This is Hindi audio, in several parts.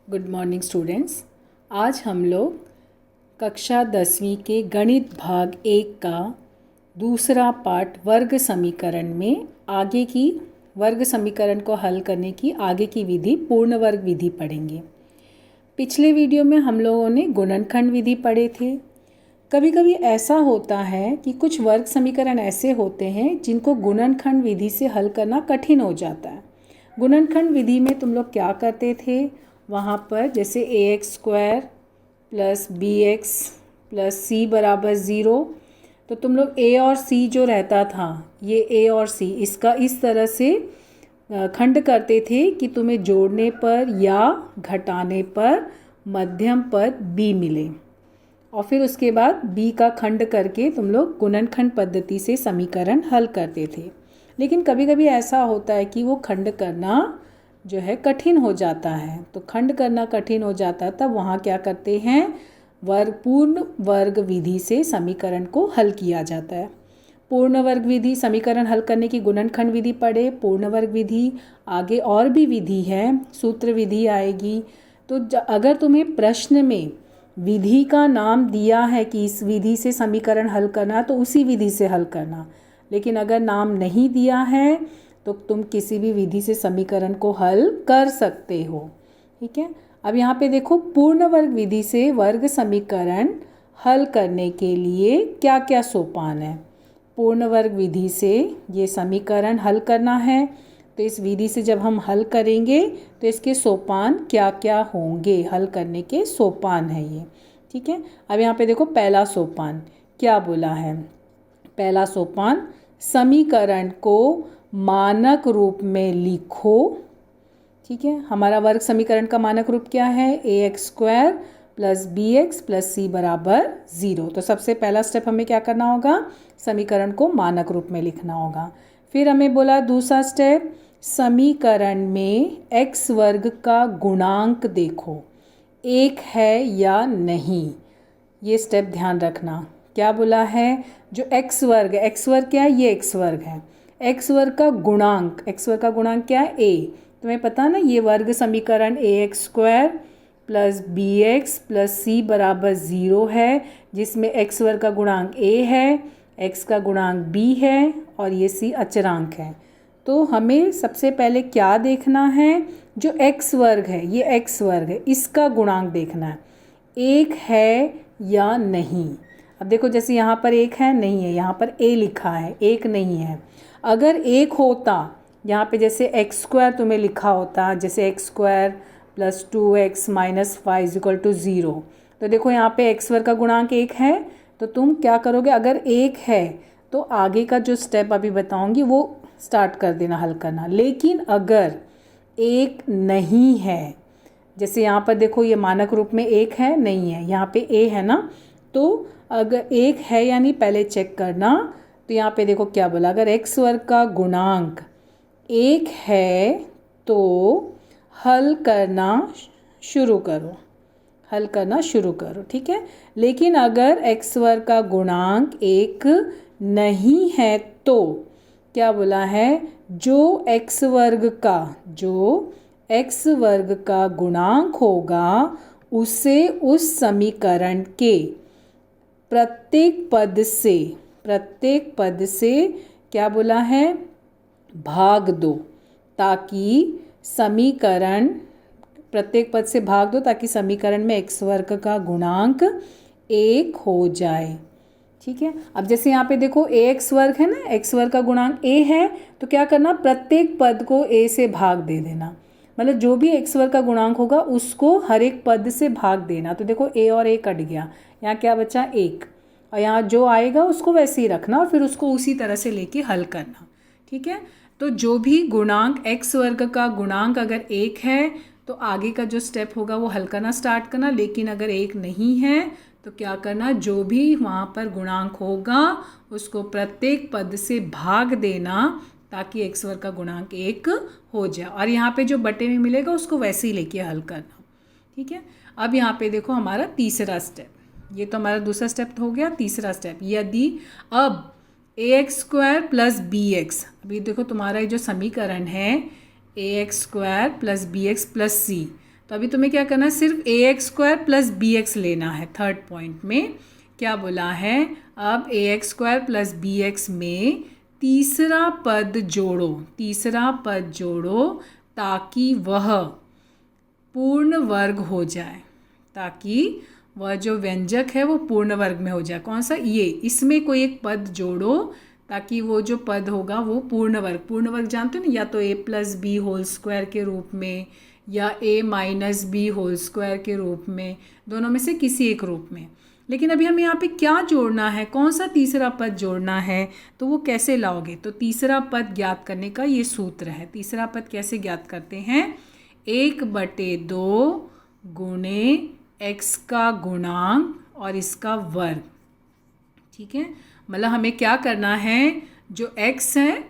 Good morning students. आज हम लोग कक्षा 10वीं के गणित भाग 1 का दूसरा पार्ट वर्ग समीकरण में आगे की वर्ग समीकरण को हल करने की आगे की विधि पूर्ण वर्ग विधि पढ़ेंगे। पिछले वीडियो में हम लोगों ने गुणनखंड विधि पढ़े थे। कभी कभी ऐसा होता है कि कुछ वर्ग समीकरण ऐसे होते हैं जिनको गुणनखंड विधि से हल करना कठिन हो जाता है। गुणनखंड विधि में तुम लोग क्या करते थे, वहाँ पर जैसे ax² plus bx plus c बराबर 0, तो तुम लोग a और c जो रहता था, ये a और c इसका इस तरह से खंड करते थे कि तुम्हें जोड़ने पर या घटाने पर मध्यम पद b मिले, और फिर उसके बाद b का खंड करके तुम लोग गुणनखंड पद्धति से समीकरण हल करते थे। लेकिन कभी कभी ऐसा होता है कि वो खंड करना जो है कठिन हो जाता है, तो खंड करना कठिन हो जाता है, तब वहाँ क्या करते हैं, पूर्ण वर्ग विधि से समीकरण को हल किया जाता है। पूर्ण वर्ग विधि समीकरण हल करने की गुणनखंड विधि पढ़े, पूर्ण वर्ग विधि, आगे और भी विधि है, सूत्र विधि आएगी। तो अगर तुम्हें प्रश्न में विधि का नाम दिया है कि इस विधि से समीकरण हल करना, तो उसी विधि से हल करना। लेकिन अगर नाम नहीं दिया है तो तुम किसी भी विधि से समीकरण को हल कर सकते हो। ठीक है, अब यहाँ पे देखो, पूर्ण वर्ग विधि से वर्ग समीकरण हल करने के लिए क्या क्या सोपान है। पूर्ण वर्ग विधि से ये समीकरण हल करना है, तो इस विधि से जब हम हल करेंगे तो इसके सोपान क्या क्या होंगे, हल करने के सोपान है ये। ठीक है, अब यहाँ पे देखो, पहला सोपान क्या बोला है। पहला सोपान, समीकरण को मानक रूप में लिखो। ठीक है, हमारा वर्ग समीकरण का मानक रूप क्या है, ax² plus bx plus c बराबर 0। तो सबसे पहला स्टेप हमें क्या करना होगा, समीकरण को मानक रूप में लिखना होगा। फिर हमें बोला दूसरा स्टेप, समीकरण में x वर्ग का गुणांक देखो, एक है या नहीं। ये स्टेप ध्यान रखना। क्या बोला है, जो x वर्ग क्या है, ये x वर्ग है। x वर्ग का गुणांक, क्या है, a। तुम्हें पता ना, ये वर्ग समीकरण ax² plus bx plus c बराबर 0 है, जिसमें x वर्ग का गुणांक a है, x का गुणांक b है और ये c अचरांक है। तो हमें सबसे पहले क्या देखना है, जो x वर्ग है, ये x वर्ग है, इसका गुणांक देखना है, एक है या नहीं। अब देखो, जैसे यहाँ पर एक है, नहीं है, यहाँ पर a लिखा है, एक नहीं है। अगर एक होता, यहाँ पे जैसे x² तुम्हें लिखा होता, जैसे x² plus 2x minus 5 equal to 0, तो देखो यहाँ पे x वर्ग का गुणांक एक है, तो तुम क्या करोगे, अगर एक है तो आगे का जो स्टेप अभी बताऊंगी वो स्टार्ट कर देना हल करना। लेकिन अगर एक नहीं है, जैसे यहाँ पर देखो, ये मानक रूप में एक है, नहीं है, यहाँ पे a है ना, तो अगर एक है यानी पहले चेक करना। तो यहाँ पे देखो क्या बोला, अगर x वर्ग का गुणांक एक है तो हल करना शुरू करो। ठीक है, लेकिन अगर x वर्ग का गुणांक एक नहीं है तो क्या बोला है, जो x वर्ग का गुणांक होगा उसे उस समीकरण के प्रत्येक पद से क्या बोला है, भाग दो, ताकि समीकरण प्रत्येक पद से भाग दो ताकि समीकरण में x वर्ग का गुणांक एक हो जाए। ठीक है, अब जैसे यहाँ पे देखो, ax वर्ग है ना, x वर्ग का गुणांक a है, तो क्या करना, प्रत्येक पद को a से भाग दे देना। मतलब जो भी x वर्ग का गुणांक होगा उसको हर एक पद से भाग देना। तो देखो, a और a कट गया, यहाँ क्या बचा, एक, और यहाँ जो आएगा उसको वैसे ही रखना और फिर उसको उसी तरह से लेके हल करना। ठीक है, तो जो भी गुणांक x वर्ग का गुणांक अगर एक है तो आगे का जो स्टेप होगा वो हल करना स्टार्ट करना। लेकिन अगर एक नहीं है तो क्या करना, जो भी वहाँ पर गुणांक होगा उसको प्रत्येक पद से भाग देना ताकि x वर्ग का गुणांक एक हो जाए, और यहाँ पे जो बटे में मिलेगा उसको वैसे ही लेके हल करना। ठीक है, अब यहाँ पे देखो हमारा तीसरा स्टेप, ये तो हमारा दूसरा स्टेप हो गया। तीसरा स्टेप, यदि अब ax² प्लस bx, अभी देखो तुम्हारा ये जो समीकरण है ax² plus bx plus c, तो अभी तुम्हें क्या करना है, सिर्फ ax² प्लस bx लेना है। थर्ड पॉइंट में क्या बोला है, अब ax² प्लस bx में तीसरा पद जोड़ो ताकि वह पूर्ण वर्ग हो जाए, ताकि वह जो व्यंजक है वो पूर्ण वर्ग में हो जाए। कौन सा, ये, इसमें कोई एक पद जोड़ो ताकि वो जो पद होगा वो पूर्ण वर्ग जानते हो ना, या तो a plus B whole square के रूप में या a minus B whole square के रूप में, दोनों में से किसी एक रूप में। लेकिन अभी हमें यहाँ पे क्या जोड़ना है, कौन सा तीसरा पद जोड़ना है, तो वो कैसे लाओगे, तो तीसरा पद ज्ञात करने का ये सूत्र है। तीसरा पद कैसे ज्ञात करते हैं, 1/2 गुणे x का गुणांक और इसका वर्ग। ठीक है, मतलब हमें क्या करना है, जो x है,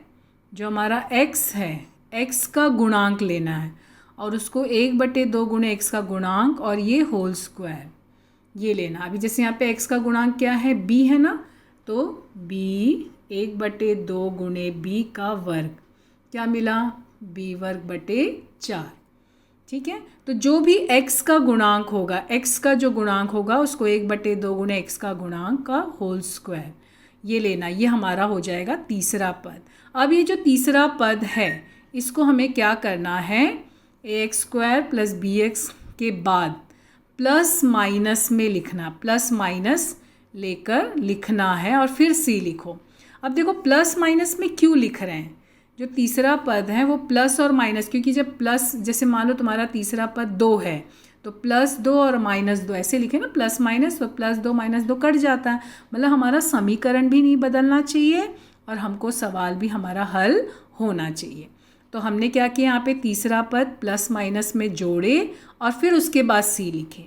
जो हमारा x है, x का गुणांक लेना है और उसको 1/2 गुणे x का गुणांक और ये होल स्क्वायर ये लेना। अभी जैसे यहाँ पे x का गुणांक क्या है, b है ना, तो b 1/2 गुणे b का वर्ग, क्या मिला, b वर्ग बटे 4। ठीक है, तो जो भी x का गुणांक होगा, x का जो गुणांक होगा उसको 1/2 गुणे x का गुणांक का होल स्क्वायर ये लेना, ये हमारा हो जाएगा तीसरा पद। अब ये जो तीसरा पद है इसको हमें क्या करना है, ax² प्लस bx के बाद प्लस माइनस में लिखना, प्लस माइनस लेकर लिखना है और फिर c लिखो। अब देखो प्लस माइनस में क्यों लिख रहे हैं, जो तीसरा पद है वो प्लस और माइनस, क्योंकि जब प्लस, जैसे मान लो तुम्हारा तीसरा पद 2 है तो +2 और -2 ऐसे लिखे ना, प्लस माइनस, तो +2 -2 कट जाता है, मतलब हमारा समीकरण भी नहीं बदलना चाहिए और हमको सवाल भी हमारा हल होना चाहिए। तो हमने क्या किया, यहाँ पे तीसरा पद प्लस माइनस में जोड़े और फिर उसके बाद c लिखे।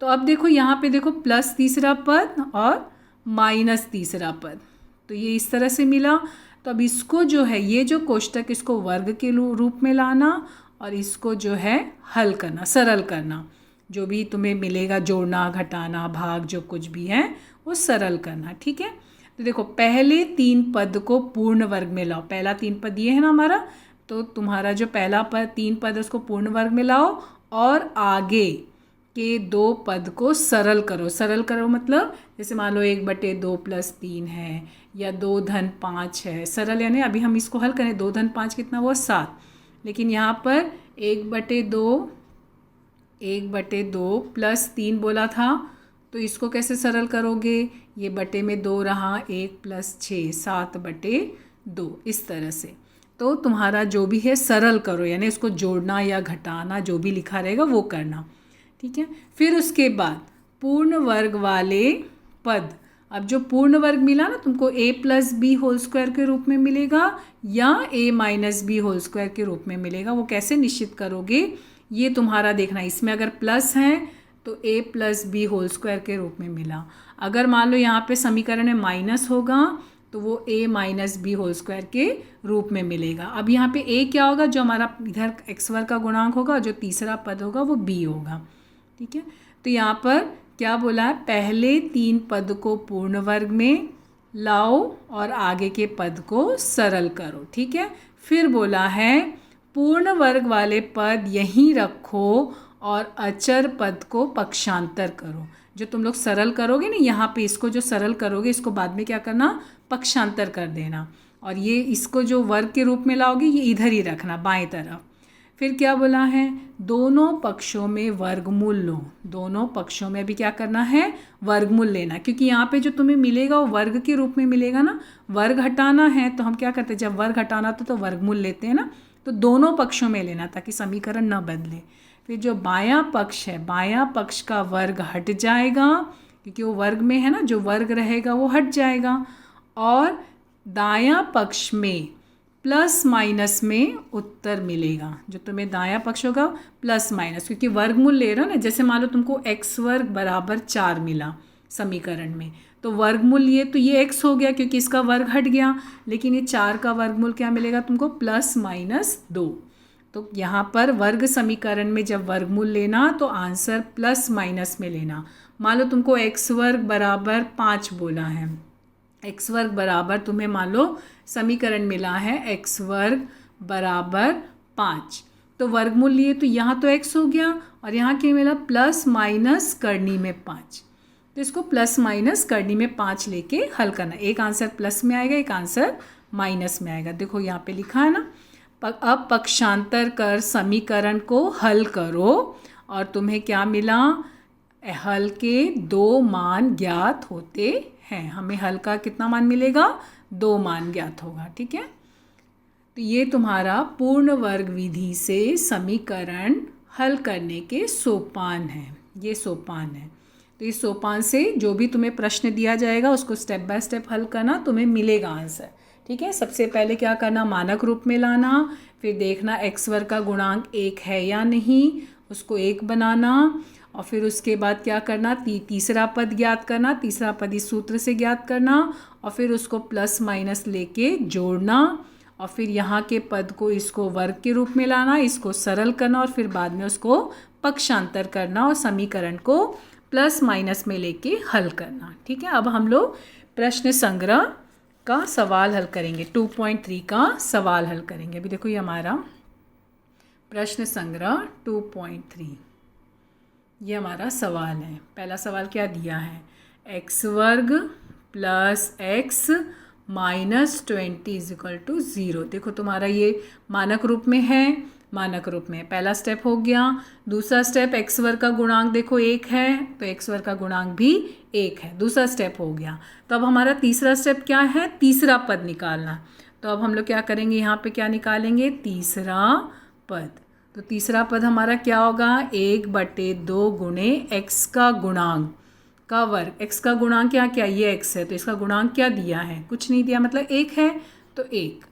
तो अब देखो यहाँ पे देखो प्लस तीसरा पद और माइनस तीसरा पद, तो ये इस तरह से मिला। तो अब इसको जो है, ये जो कोष्टक, इसको वर्ग के रूप में लाना और इसको जो है हल करना, सरल करना, जो भी तुम्हें मिलेगा, जोड़ना, घटाना, भाग, जो कुछ भी है वो सरल करना। ठीक है, तो देखो पहले 3 पद को पूर्ण वर्ग में लाओ, पहला 3 पद ये है ना हमारा, तो तुम्हारा जो पहला पद 3 पद उसको पूर्ण वर्ग में लाओ और आगे के 2 पद को सरल करो मतलब जैसे मान लो 1/2 + 3 है या 2 धन 5 है, सरल यानी अभी हम इसको हल करें, 2 धन 5 कितना हुआ 7, लेकिन यहाँ पर 1/2 + 3 बोला था, तो इसको कैसे सरल करोगे, ये बटे में 2 रहा, 1 + 6 7/2 इस तरह से। तो तुम्हारा जो भी है सरल करो, यानी उसको जोड़ना या घटाना जो भी लिखा रहेगा वो करना। ठीक है, फिर उसके बाद पूर्ण वर्ग वाले पद, अब जो पूर्ण वर्ग मिला ना तुमको, a + b होल स्क्वायर के रूप में मिलेगा या a - b होल स्क्वायर के रूप में मिलेगा, वो कैसे निश्चित करोगे, ये तुम्हारा देखना। इसमें अगर प्लस है तो a + b होल स्क्वायर के रूप में मिला, अगर मान लो यहाँ पे समीकरण में माइनस होगा तो वो a - b होल स्क्वायर के रूप में मिलेगा। अब यहाँ पे a क्या होगा, जो हमारा इधर x वर्ग का गुणांक होगा, जो तीसरा पद होगा वो b होगा। ठीक है, तो यहाँ पर क्या बोला है, पहले 3 पद को पूर्ण वर्ग में लाओ और आगे के पद को सरल करो। ठीक है, फिर बोला है पूर्ण वर्ग वाले पद यहीं रखो और अचर पद को पक्षांतर करो। जो तुम लोग सरल करोगे ना, यहाँ पे इसको जो सरल करोगे इसको बाद में क्या करना, पक्षांतर कर देना, और ये इसको जो वर्ग के रूप में लाओगे ये इधर ही रखना बाएं तरफ। फिर क्या बोला है, दोनों पक्षों में वर्गमूल लो, दोनों पक्षों में भी क्या करना है, वर्गमूल लेना, क्योंकि यहाँ पे जो तुम्हें मिलेगा वो वर्ग के रूप में मिलेगा ना, वर्ग हटाना है तो हम क्या करते हैं, जब वर्ग हटाना तो वर्गमूल लेते हैं ना, तो दोनों पक्षों में लेना ताकि समीकरण न बदले। फिर जो बायां पक्ष है, बायां पक्ष का वर्ग हट जाएगा क्योंकि वो वर्ग में है ना, जो वर्ग रहेगा वो हट जाएगा, और दायां पक्ष में प्लस माइनस में उत्तर मिलेगा, जो तुम्हें दायां पक्ष होगा प्लस माइनस, क्योंकि वर्गमूल ले रहे हो ना। जैसे मान लो तुमको x वर्ग बराबर 4 मिला समीकरण में, तो वर्गमूल ये, तो ये x हो गया क्योंकि इसका वर्ग हट गया, लेकिन ये 4 का वर्गमूल क्या मिलेगा तुमको, +-2। तो यहाँ पर वर्ग समीकरण में जब वर्गमूल लेना तो आंसर प्लस माइनस में लेना। मान लो तुमको x वर्ग बराबर 5 बोला है, x वर्ग बराबर तुम्हें मान लो समीकरण मिला है x वर्ग बराबर 5, तो वर्गमूल लिए तो यहाँ तो x हो गया और यहाँ क्या मिला प्लस माइनस करनी में 5। तो इसको प्लस माइनस करनी में 5 लेके हल करना। एक आंसर प्लस में आएगा, एक आंसर माइनस में आएगा। देखो यहाँ पे लिखा है ना, अब पक्षांतर कर समीकरण को हल करो और तुम्हें क्या मिला, हल के 2 मान ज्ञात होते हैं। हमें हल का कितना मान मिलेगा, 2 मान ज्ञात होगा। ठीक है, तो ये तुम्हारा पूर्ण वर्ग विधि से समीकरण हल करने के सोपान हैं। ये सोपान है, तो इस सोपान से जो भी तुम्हें प्रश्न दिया जाएगा उसको स्टेप बाय स्टेप हल करना, तुम्हें मिलेगा आंसर। ठीक है, सबसे पहले क्या करना, मानक रूप में लाना, फिर देखना x वर्ग का गुणांक 1 है या नहीं, उसको 1 बनाना, और फिर उसके बाद क्या करना, तीसरा पद ज्ञात करना, तीसरा पद इस सूत्र से ज्ञात करना, और फिर उसको प्लस माइनस लेके जोड़ना, और फिर यहाँ के पद को इसको वर्ग के रूप में लाना, इसको सरल करना, और फिर बाद में उसको पक्षांतर करना और समीकरण को प्लस माइनस में लेके हल करना। ठीक है, अब हम लोग प्रश्न संग्रह का सवाल हल करेंगे, 2.3 का सवाल हल करेंगे। अभी देखो ये हमारा प्रश्न संग्रह 2.3, ये हमारा सवाल है। पहला सवाल क्या दिया है, x वर्ग प्लस x माइनस 20 = 0। देखो तुम्हारा ये मानक रूप में है, मानक रूप में पहला स्टेप हो गया। दूसरा स्टेप x वर्ग का गुणांक देखो 1 है, तो x वर्ग का गुणांक भी 1 है, दूसरा स्टेप हो गया। तो अब हमारा तीसरा स्टेप क्या है, तीसरा पद निकालना। तो अब हम लोग क्या करेंगे, यहाँ पे क्या निकालेंगे, तीसरा पद। तो तीसरा पद हमारा क्या होगा, 1/2 गुणे x का गुणांक का वर्ग। x का गुणांक क्या ये x है, तो इसका गुणांक क्या दिया है, कुछ नहीं दिया, मतलब 1 है, तो 1।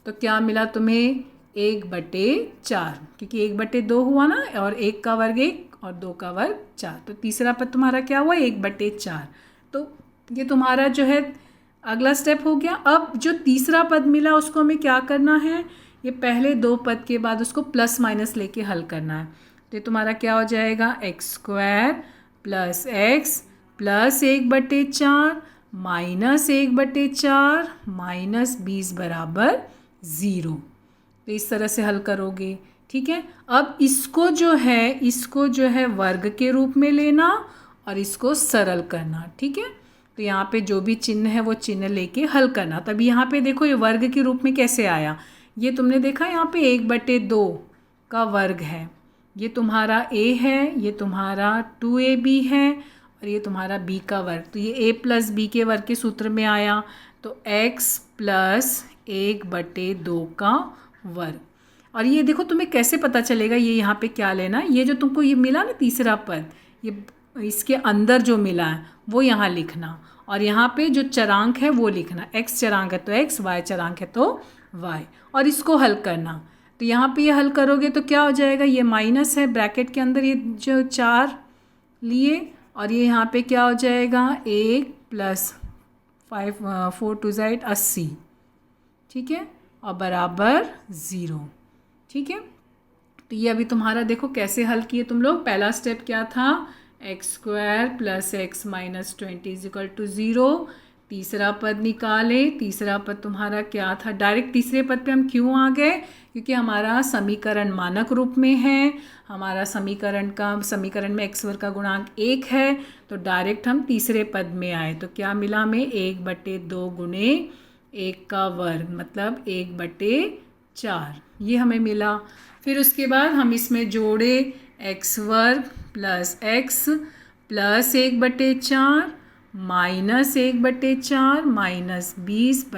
तो क्या मिला तुम्हें, 1/4, क्योंकि 1/2 हुआ ना, और 1 का वर्ग 1 और 2 का वर्ग 4। तो तीसरा पद तुम्हारा क्या हुआ, 1/4। तो ये तुम्हारा जो है अगला स्टेप हो गया। अब जो तीसरा पद मिला उसको हमें क्या करना है, ये पहले 2 पद के बाद उसको प्लस माइनस लेके हल करना है। तो ये तुम्हारा क्या हो जाएगा, x² plus x plus 1/4 minus 1/4 minus 20 = 0। तो इस तरह से हल करोगे। ठीक है, अब इसको जो है वर्ग के रूप में लेना और इसको सरल करना। ठीक है, तो यहाँ पे जो भी चिन्ह है वो चिन्ह लेके हल करना। तब यहाँ पे देखो ये वर्ग के रूप में कैसे आया, ये तुमने देखा यहाँ पे 1/2 का वर्ग है, ये तुम्हारा a है, ये तुम्हारा 2ab है, और ये तुम्हारा b का वर्ग। तो ये a प्लस b के वर्ग के सूत्र में आया, तो x प्लस 1/2 का वर्ग। और ये देखो तुम्हें कैसे पता चलेगा, ये यहाँ पे क्या लेना, ये जो तुमको ये मिला ना तीसरा पद, ये इसके अंदर जो मिला है वो यहाँ लिखना, और यहाँ पे जो चरांक है वो लिखना, x चरांक है तो x, y चरांक है तो y, और इसको हल करना। तो यहाँ पे ये हल करोगे तो क्या हो जाएगा, ये माइनस है, ब्रैकेट के अंदर ये जो 4 लिए, और ये यहाँ पे क्या हो जाएगा, 1 + 5 4 2 80। ठीक है, और बराबर 0। ठीक है, तो ये अभी तुम्हारा देखो कैसे हल किए तुम लोग। पहला स्टेप क्या था, x² प्लस x माइनस 20 = 0। तीसरा पद निकाले, तीसरा पद तुम्हारा क्या था, डायरेक्ट तीसरे पद पे हम क्यों आ गए, क्योंकि हमारा समीकरण मानक रूप में है, हमारा समीकरण में x वर्ग का गुणांक 1 है, तो डायरेक्ट हम तीसरे पद में आए। तो क्या मिला हमें, 1/2 गुणे 1 का वर्ग, मतलब 1/4, ये हमें मिला। फिर उसके बाद हम इसमें जोड़े x वर्ग plus x plus 1/4 minus 1/4 minus 20 =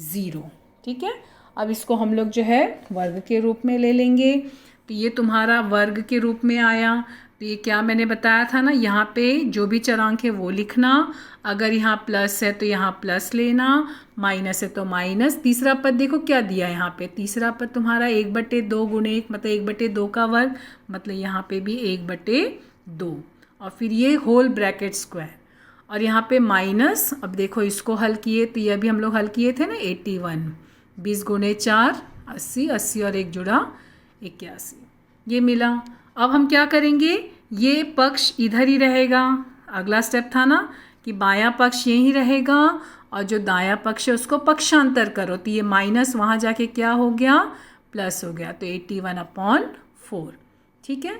0। ठीक है, अब इसको हम लोग जो है वर्ग के रूप में ले लेंगे। तो ये तुम्हारा वर्ग के रूप में आया। तो ये क्या मैंने बताया था ना, यहाँ पे जो भी चरांक है वो लिखना, अगर यहाँ प्लस है तो यहाँ प्लस लेना, माइनस है तो माइनस। तीसरा पद देखो क्या दिया यहाँ पे, तीसरा पद तुम्हारा 1/2 गुणे 1, मतलब 1/2 का वर्ग, मतलब यहाँ पे भी 1/2, और फिर ये होल ब्रैकेट स्क्वायर, और यहाँ पे माइनस। अब देखो इसको हल किए तो ये अभी हम लोग हल किए थे ना, 81, 20 गुणे 4 80, 80 और 1 जुड़ा 81, ये मिला। अब हम क्या करेंगे, ये पक्ष इधर ही रहेगा, अगला स्टेप था ना कि बायां पक्ष यहीं रहेगा और जो दायां पक्ष है उसको पक्षांतर करो, तो ये माइनस वहाँ जाके क्या हो गया, प्लस हो गया, तो 81/4। ठीक है,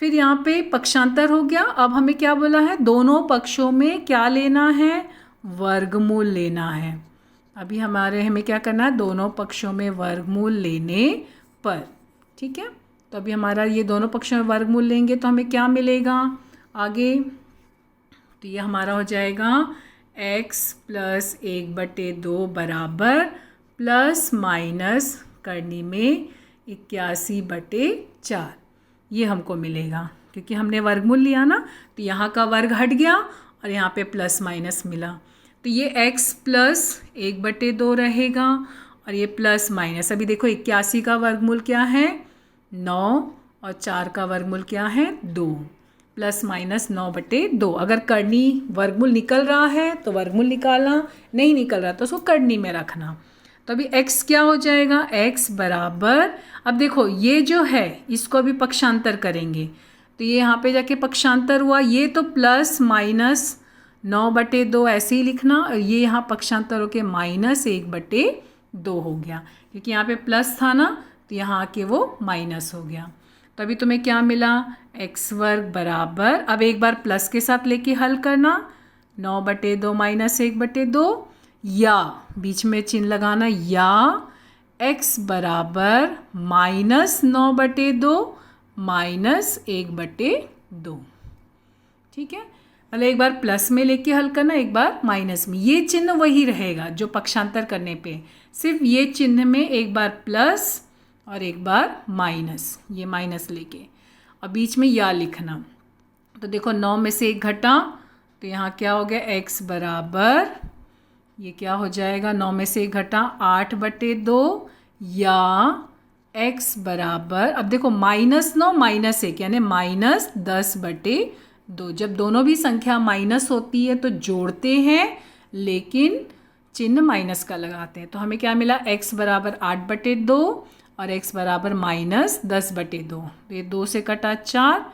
फिर यहाँ पे पक्षांतर हो गया। अब हमें क्या बोला है, दोनों पक्षों में क्या लेना है, वर्गमूल लेना है। अभी हमें क्या करना है, दोनों पक्षों में वर्गमूल लेने पर। ठीक है, तो अभी हमारा ये दोनों पक्षों में वर्गमूल लेंगे तो हमें क्या मिलेगा आगे, तो ये हमारा हो जाएगा x + 1/2 बराबर प्लस माइनस करनी में 81/4, ये हमको मिलेगा क्योंकि हमने वर्गमूल लिया ना, तो यहाँ का वर्ग हट गया और यहाँ पे प्लस माइनस मिला, तो ये x + 1/2 रहेगा और ये प्लस माइनस। अभी देखो 81 का वर्गमूल क्या है, 9, और 4 का वर्गमूल क्या है, 2, प्लस माइनस 9/2। अगर करनी वर्गमूल निकल रहा है तो वर्गमूल निकालना, नहीं निकल रहा तो उसको करनी में रखना। तो अभी x क्या हो जाएगा, x बराबर, अब देखो ये जो है इसको अभी पक्षांतर करेंगे, तो ये यहाँ पे जाके पक्षांतर हुआ, ये तो प्लस माइनस 9/2 ऐसे ही लिखना, और ये यहाँ पक्षांतर होके -1/2 हो गया, क्योंकि यहाँ पे प्लस था ना, तो यहाँ आके वो माइनस हो गया। तो अभी तुम्हें क्या मिला, x² बराबर, अब एक बार प्लस के साथ लेके हल करना, 9/2 -1/2, या बीच में चिन्ह लगाना, या x बराबर -9/2 -1/2। ठीक है, मतलब एक बार प्लस में लेके हल करना, एक बार माइनस में, ये चिन्ह वही रहेगा जो पक्षांतर करने पे, सिर्फ ये चिन्ह में एक बार प्लस और एक बार माइनस, ये माइनस लेके, और बीच में या लिखना। तो देखो 9 में से 1 घटा, तो यहाँ क्या हो गया, x बराबर, ये क्या हो जाएगा, 9 में से 1 घटा 8/2, या x बराबर, अब देखो -9 -1 यानी -10/2। जब दोनों भी संख्या माइनस होती है तो जोड़ते हैं, लेकिन चिन्ह माइनस का लगाते हैं। तो हमें क्या मिला, x बराबर 8/2 और x बराबर -10/2। तो ये 2 से कटा 4,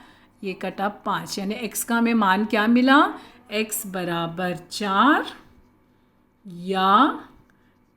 ये कटा 5, यानी x का हमें मान क्या मिला, x बराबर 4 या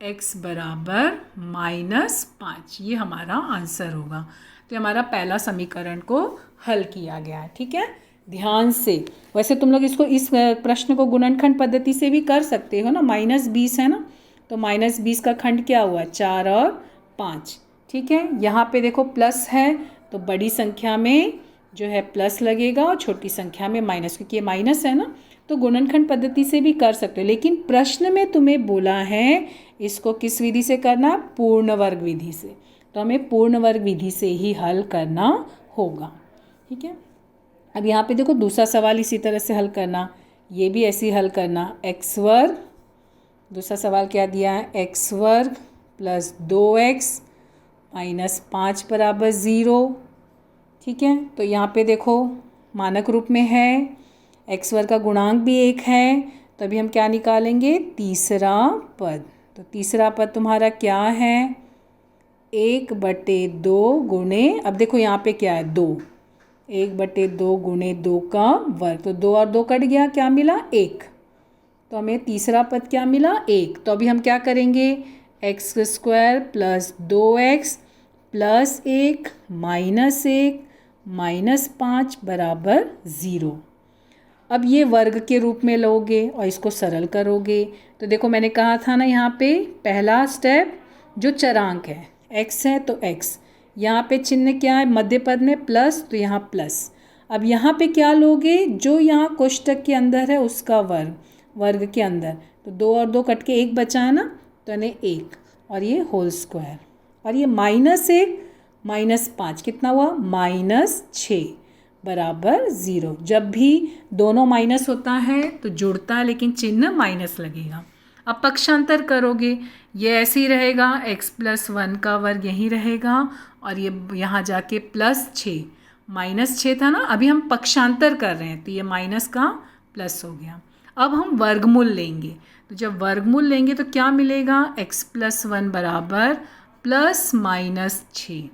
x बराबर -5, ये हमारा आंसर होगा। तो हमारा पहला समीकरण को हल किया गया है। ठीक है, ध्यान से, वैसे तुम लोग इसको, इस प्रश्न को गुणनखंड पद्धति से भी कर सकते हो ना, -20 है ना, तो -20 का खंड क्या हुआ, 4 और 5। ठीक है, यहाँ पे देखो प्लस है तो बड़ी संख्या में जो है प्लस लगेगा और छोटी संख्या में माइनस, क्योंकि ये माइनस है ना, तो गुणनखंड पद्धति से भी कर सकते हो। लेकिन प्रश्न में तुम्हें बोला है इसको किस विधि से करना, पूर्ण वर्ग विधि से, तो हमें पूर्ण वर्ग विधि से ही हल करना होगा। ठीक है, अब यहाँ पे देखो दूसरा सवाल इसी तरह से हल करना, ये भी ऐसे ही हल करना, x², दूसरा सवाल क्या दिया है, x² + 2x - 5 बराबर 0। ठीक है, तो यहाँ पे देखो मानक रूप में है, x² का गुणांक भी 1 है, तो अभी हम क्या निकालेंगे, तीसरा पद। तो तीसरा पद तुम्हारा क्या है, 1/2 गुणे, अब देखो यहाँ पे क्या है, 2, 1/2 गुणे 2 का वर्ग, तो 2 और 2 कट गया, क्या मिला, 1। तो हमें तीसरा पद क्या मिला, 1। तो अभी हम क्या करेंगे, x² + 2x + 1 -1 -5 बराबर 0। अब ये वर्ग के रूप में लोगे और इसको सरल करोगे, तो देखो मैंने कहा था ना, यहाँ पे पहला स्टेप जो चरांक है x है तो x, यहाँ पे चिन्ह क्या है, मध्य पद में प्लस, तो यहाँ प्लस। अब यहाँ पे क्या लोगे, जो यहाँ कोष्टक के अंदर है उसका वर्ग, वर्ग के अंदर, तो 2 और 2 कट के 1 बचा है ना, तो यानी 1, और ये होल स्क्वायर, और ये -1 -5 कितना हुआ, -6 बराबर 0। जब भी दोनों माइनस होता है तो जुड़ता है, लेकिन चिन्ह माइनस लगेगा। अब पक्षांतर करोगे, ये ऐसे ही रहेगा, x + 1 का वर्ग यहीं रहेगा, और ये यहाँ जाके +6, -6 था ना, अभी हम पक्षांतर कर रहे हैं तो ये माइनस का प्लस हो गया। अब हम वर्गमूल लेंगे, तो जब वर्गमूल लेंगे तो क्या मिलेगा, x + 1 बराबर +-6,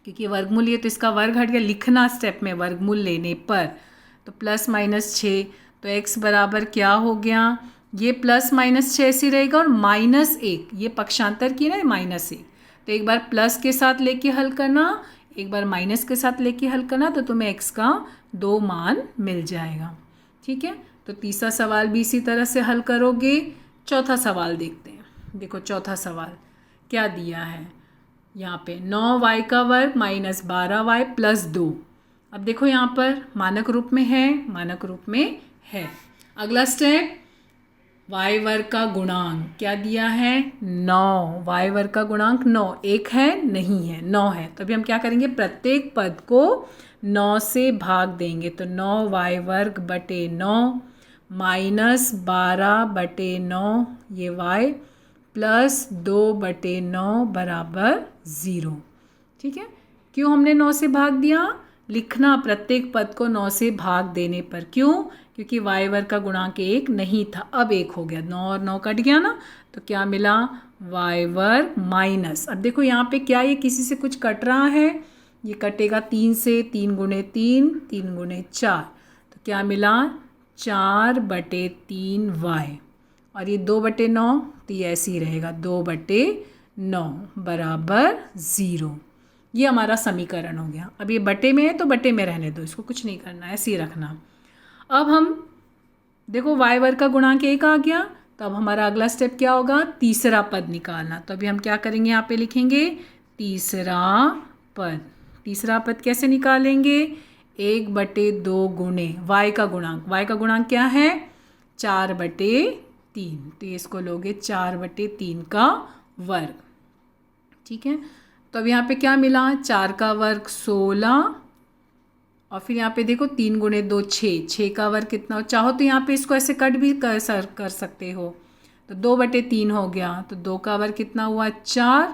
क्योंकि वर्गमूल ये तो इसका वर्ग हट गया, लिखना स्टेप में वर्गमूल लेने पर, तो +-6, तो x बराबर क्या हो गया, ये +-6 ऐसे रहेगा, और -1, ये पक्षांतर की ना, -1, तो एक बार प्लस के साथ लेके हल करना, एक बार माइनस के साथ लेके हल करना, तो तुम्हें x का 2 मान मिल जाएगा। ठीक है, तो तीसरा सवाल भी इसी तरह से हल करोगे। चौथा सवाल देखते हैं। देखो चौथा सवाल क्या दिया है यहाँ पे, 9y का वर्ग माइनस 12y प्लस 2। अब देखो यहाँ पर मानक रूप में है, मानक रूप में है। अगला स्टेप, y वर्ग का गुणांक क्या दिया है, 9। y वर्ग का गुणांक 9, एक है नहीं है, 9 है। तो अभी हम क्या करेंगे, प्रत्येक पद को 9 से भाग देंगे। तो 9y वर्ग बटे 9 माइनस 12 बटे 9 ये y प्लस 2 बटे 9 बराबर 0। ठीक है, क्यों हमने 9 से भाग दिया, लिखना प्रत्येक पद को 9 से भाग देने पर। क्यों, क्योंकि y वर्ग का गुणांक 1 नहीं था, अब 1 हो गया, 9 और 9 कट गया ना, तो क्या मिला, y वर्ग माइनस, अब देखो यहाँ पे क्या ये किसी से कुछ कट रहा है, ये कटेगा 3 से, 3 गुणे 3, 3 गुणे 4, तो क्या मिला 4 बटे 3 y, और ये 2 बटे 9, तो ये ऐसे ही रहेगा 2 बटे 9 बराबर 0। ये हमारा समीकरण हो गया। अब ये बटे में है तो बटे में रहने दो, इसको कुछ नहीं करना, ऐसे ही रखना। अब हम देखो y वर्ग का गुणांक 1 आ गया, तो अब हमारा अगला स्टेप क्या होगा, तीसरा पद निकालना। तो अभी हम क्या करेंगे, यहाँ पे लिखेंगे तीसरा पद। तीसरा पद कैसे निकालेंगे, 1 बटे 2 गुणे y का गुणांक, y का गुणांक क्या है 4 बटे 3, तो ये इसको लोगे 4 बटे 3 का वर्ग। ठीक है, तो अब यहाँ पे क्या मिला, 4 का वर्ग 16, और फिर यहाँ पे देखो 3 गुणे 2 6, 6 का वर्ग कितना हो, चाहो तो यहाँ पे इसको ऐसे कट भी कर सकते हो। तो 2 बटे 3 हो गया, तो 2 का वर्ग कितना हुआ 4,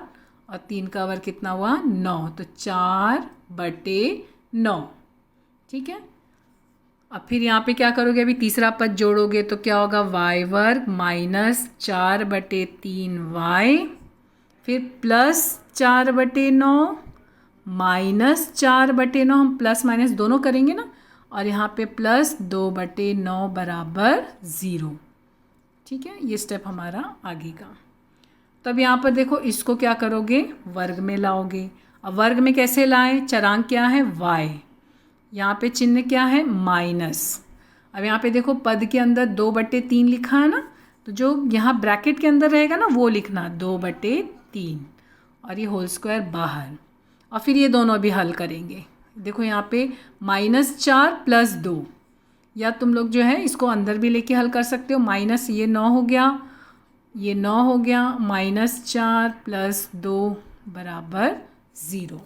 और 3 का वर्ग कितना हुआ 9, तो 4 बटे 9। ठीक है, अब फिर यहाँ पे क्या करोगे, अभी तीसरा पद जोड़ोगे तो क्या होगा, y वर्ग माइनस 4 बटे 3y, फिर प्लस 4 बटे 9 माइनस 4 बटे 9, हम प्लस माइनस दोनों करेंगे ना, और यहाँ पे प्लस 2 बटे 9 बराबर 0। ठीक है, ये स्टेप हमारा आगे का। तब यहाँ पर देखो इसको क्या करोगे, वर्ग में लाओगे। अब वर्ग में कैसे लाएं, चरांक क्या है y, यहाँ पे चिन्ह क्या है माइनस। अब यहाँ पे देखो पद के अंदर 2 बटे 3 लिखा है ना, तो जो यहाँ ब्रैकेट के अंदर रहेगा ना वो लिखना 2 बटे 3, और ये होल स्क्वायर बाहर। और फिर ये दोनों भी हल करेंगे। देखो यहाँ पे -4 प्लस 2, या तुम लोग जो है इसको अंदर भी लेके हल कर सकते हो। माइनस ये 9 हो गया, ये 9 हो गया, -4 प्लस 2 बराबर 0।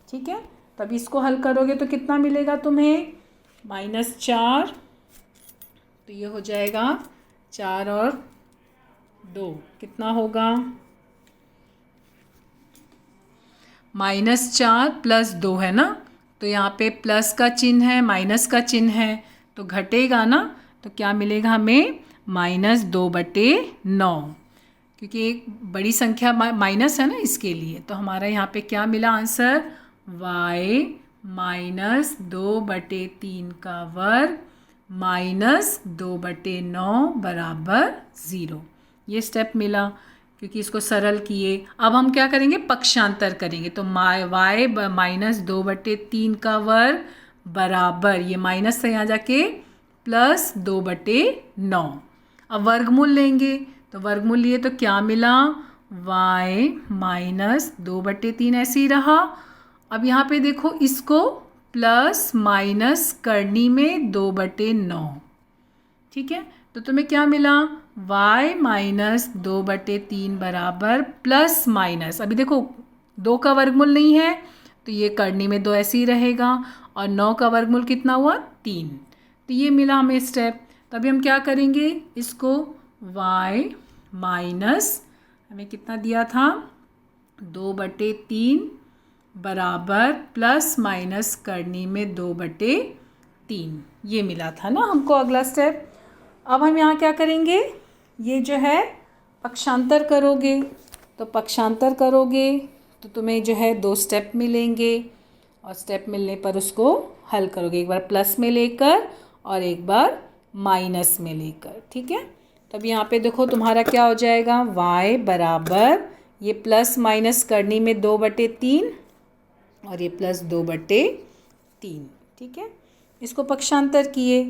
ठीक है, तब इसको हल करोगे तो कितना मिलेगा तुम्हें, -4, तो ये हो जाएगा 4 और 2 कितना होगा, -4 प्लस 2 है ना, तो यहाँ पे प्लस का चिन्ह है, माइनस का चिन्ह है, तो घटेगा ना, तो क्या मिलेगा हमें -2 बटे 9, क्योंकि एक बड़ी संख्या माइनस है ना इसके लिए। तो हमारा यहाँ पे क्या मिला आंसर, y -2 बटे 3 का वर्ग -2 बटे 9 बराबर 0। ये स्टेप मिला, क्योंकि इसको सरल किए। अब हम क्या करेंगे, पक्षांतर करेंगे। तो y -2 बटे 3 का वर्ग बराबर, ये माइनस से यहाँ जाके +2 बटे 9। अब वर्गमूल लेंगे, तो वर्गमूल लिए तो क्या मिला, y -2 बटे 3 ऐसे ही रहा। अब यहाँ पे देखो इसको प्लस माइनस करनी में 2 बटे 9। ठीक है, तो तुम्हें क्या मिला, y -2 बटे 3 बराबर प्लस माइनस, अभी देखो 2 का वर्गमूल नहीं है तो ये करनी में 2 ऐसे ही रहेगा, और 9 का वर्गमूल कितना हुआ 3, तो ये मिला हमें स्टेप। तभी हम क्या करेंगे, इसको y माइनस हमें कितना दिया था 2 बटे 3 बराबर प्लस माइनस करनी में 2 बटे 3, ये मिला था ना हमको अगला स्टेप। अब हम यहाँ क्या करेंगे, ये जो है पक्षांतर करोगे, तो पक्षांतर करोगे तो तुम्हें जो है 2 स्टेप मिलेंगे, और स्टेप मिलने पर उसको हल करोगे, एक बार प्लस में लेकर और एक बार माइनस में लेकर। ठीक है, तब यहाँ पे देखो तुम्हारा क्या हो जाएगा, y बराबर ये प्लस माइनस करनी में 2/3 और ये प्लस 2/3, ठीक है। इसको पक्षांतर किए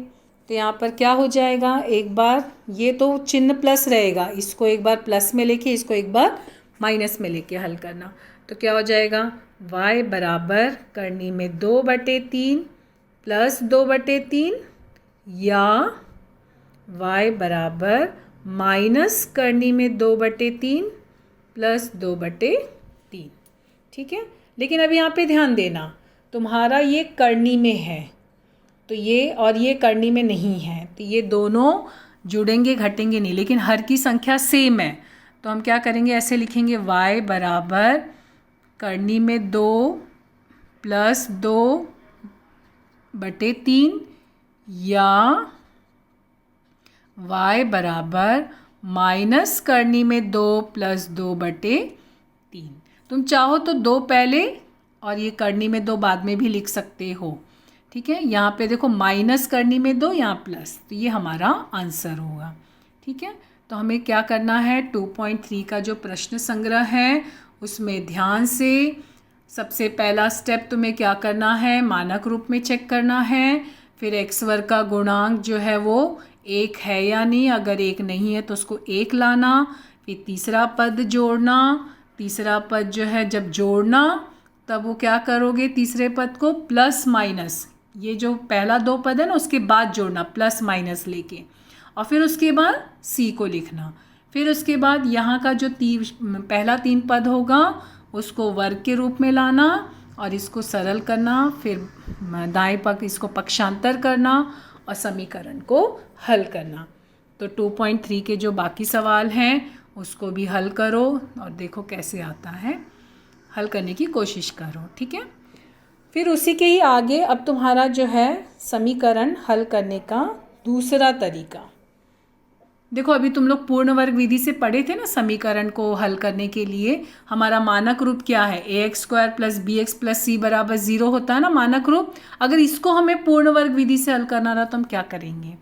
तो यहाँ पर क्या हो जाएगा, एक बार ये तो चिन्ह प्लस रहेगा, इसको एक बार प्लस में लेके इसको एक बार माइनस में लेके हल करना। तो क्या हो जाएगा, y बराबर करनी में 2/3 प्लस 2/3 या y बराबर माइनस करनी में 2/3 प्लस 2/3, ठीक है। लेकिन अब यहाँ पे ध्यान देना, तुम्हारा ये करनी में है तो ये और ये करनी में नहीं है, तो ये दोनों जुड़ेंगे घटेंगे नहीं, लेकिन हर की संख्या सेम है। तो हम क्या करेंगे, ऐसे लिखेंगे y बराबर करनी में 2 प्लस 2/3 या y बराबर माइनस करनी में 2 प्लस 2/3। तुम चाहो तो 2 पहले और ये करनी में 2 बाद में भी लिख सकते हो, ठीक है। यहाँ पे देखो माइनस करनी में 2, यहाँ प्लस, तो ये हमारा आंसर होगा, ठीक है। तो हमें क्या करना है, 2.3 का जो प्रश्न संग्रह है उसमें ध्यान से सबसे पहला स्टेप तुम्हें क्या करना है, मानक रूप में चेक करना है। फिर एक्स वर्ग का गुणांक जो है वो 1 है या नहीं, अगर 1 नहीं है तो उसको 1 लाना। फिर तीसरा पद जोड़ना, तीसरा पद जो है जब जोड़ना तब वो क्या करोगे, तीसरे पद को प्लस माइनस, ये जो पहला 2 पद है ना उसके बाद जोड़ना प्लस माइनस लेके, और फिर उसके बाद सी को लिखना। फिर उसके बाद यहाँ का जो पहला 3 पद होगा उसको वर्ग के रूप में लाना और इसको सरल करना, फिर दाएं पक्ष इसको पक्षांतर करना और समीकरण को हल करना। तो 2.3 के जो बाकी सवाल हैं उसको भी हल करो और देखो कैसे आता है, हल करने की कोशिश करो, ठीक है। फिर उसी के ही आगे अब तुम्हारा जो है समीकरण हल करने का दूसरा तरीका। देखो अभी तुम लोग पूर्ण वर्ग विधि से पढ़े थे ना, समीकरण को हल करने के लिए हमारा मानक रूप क्या है, ax² + bx + c = 0 होता है ना मानक रूप। अगर इसको हमें पूर्ण वर्ग विधि से हल करना रहा तो हम क्या करेंगे,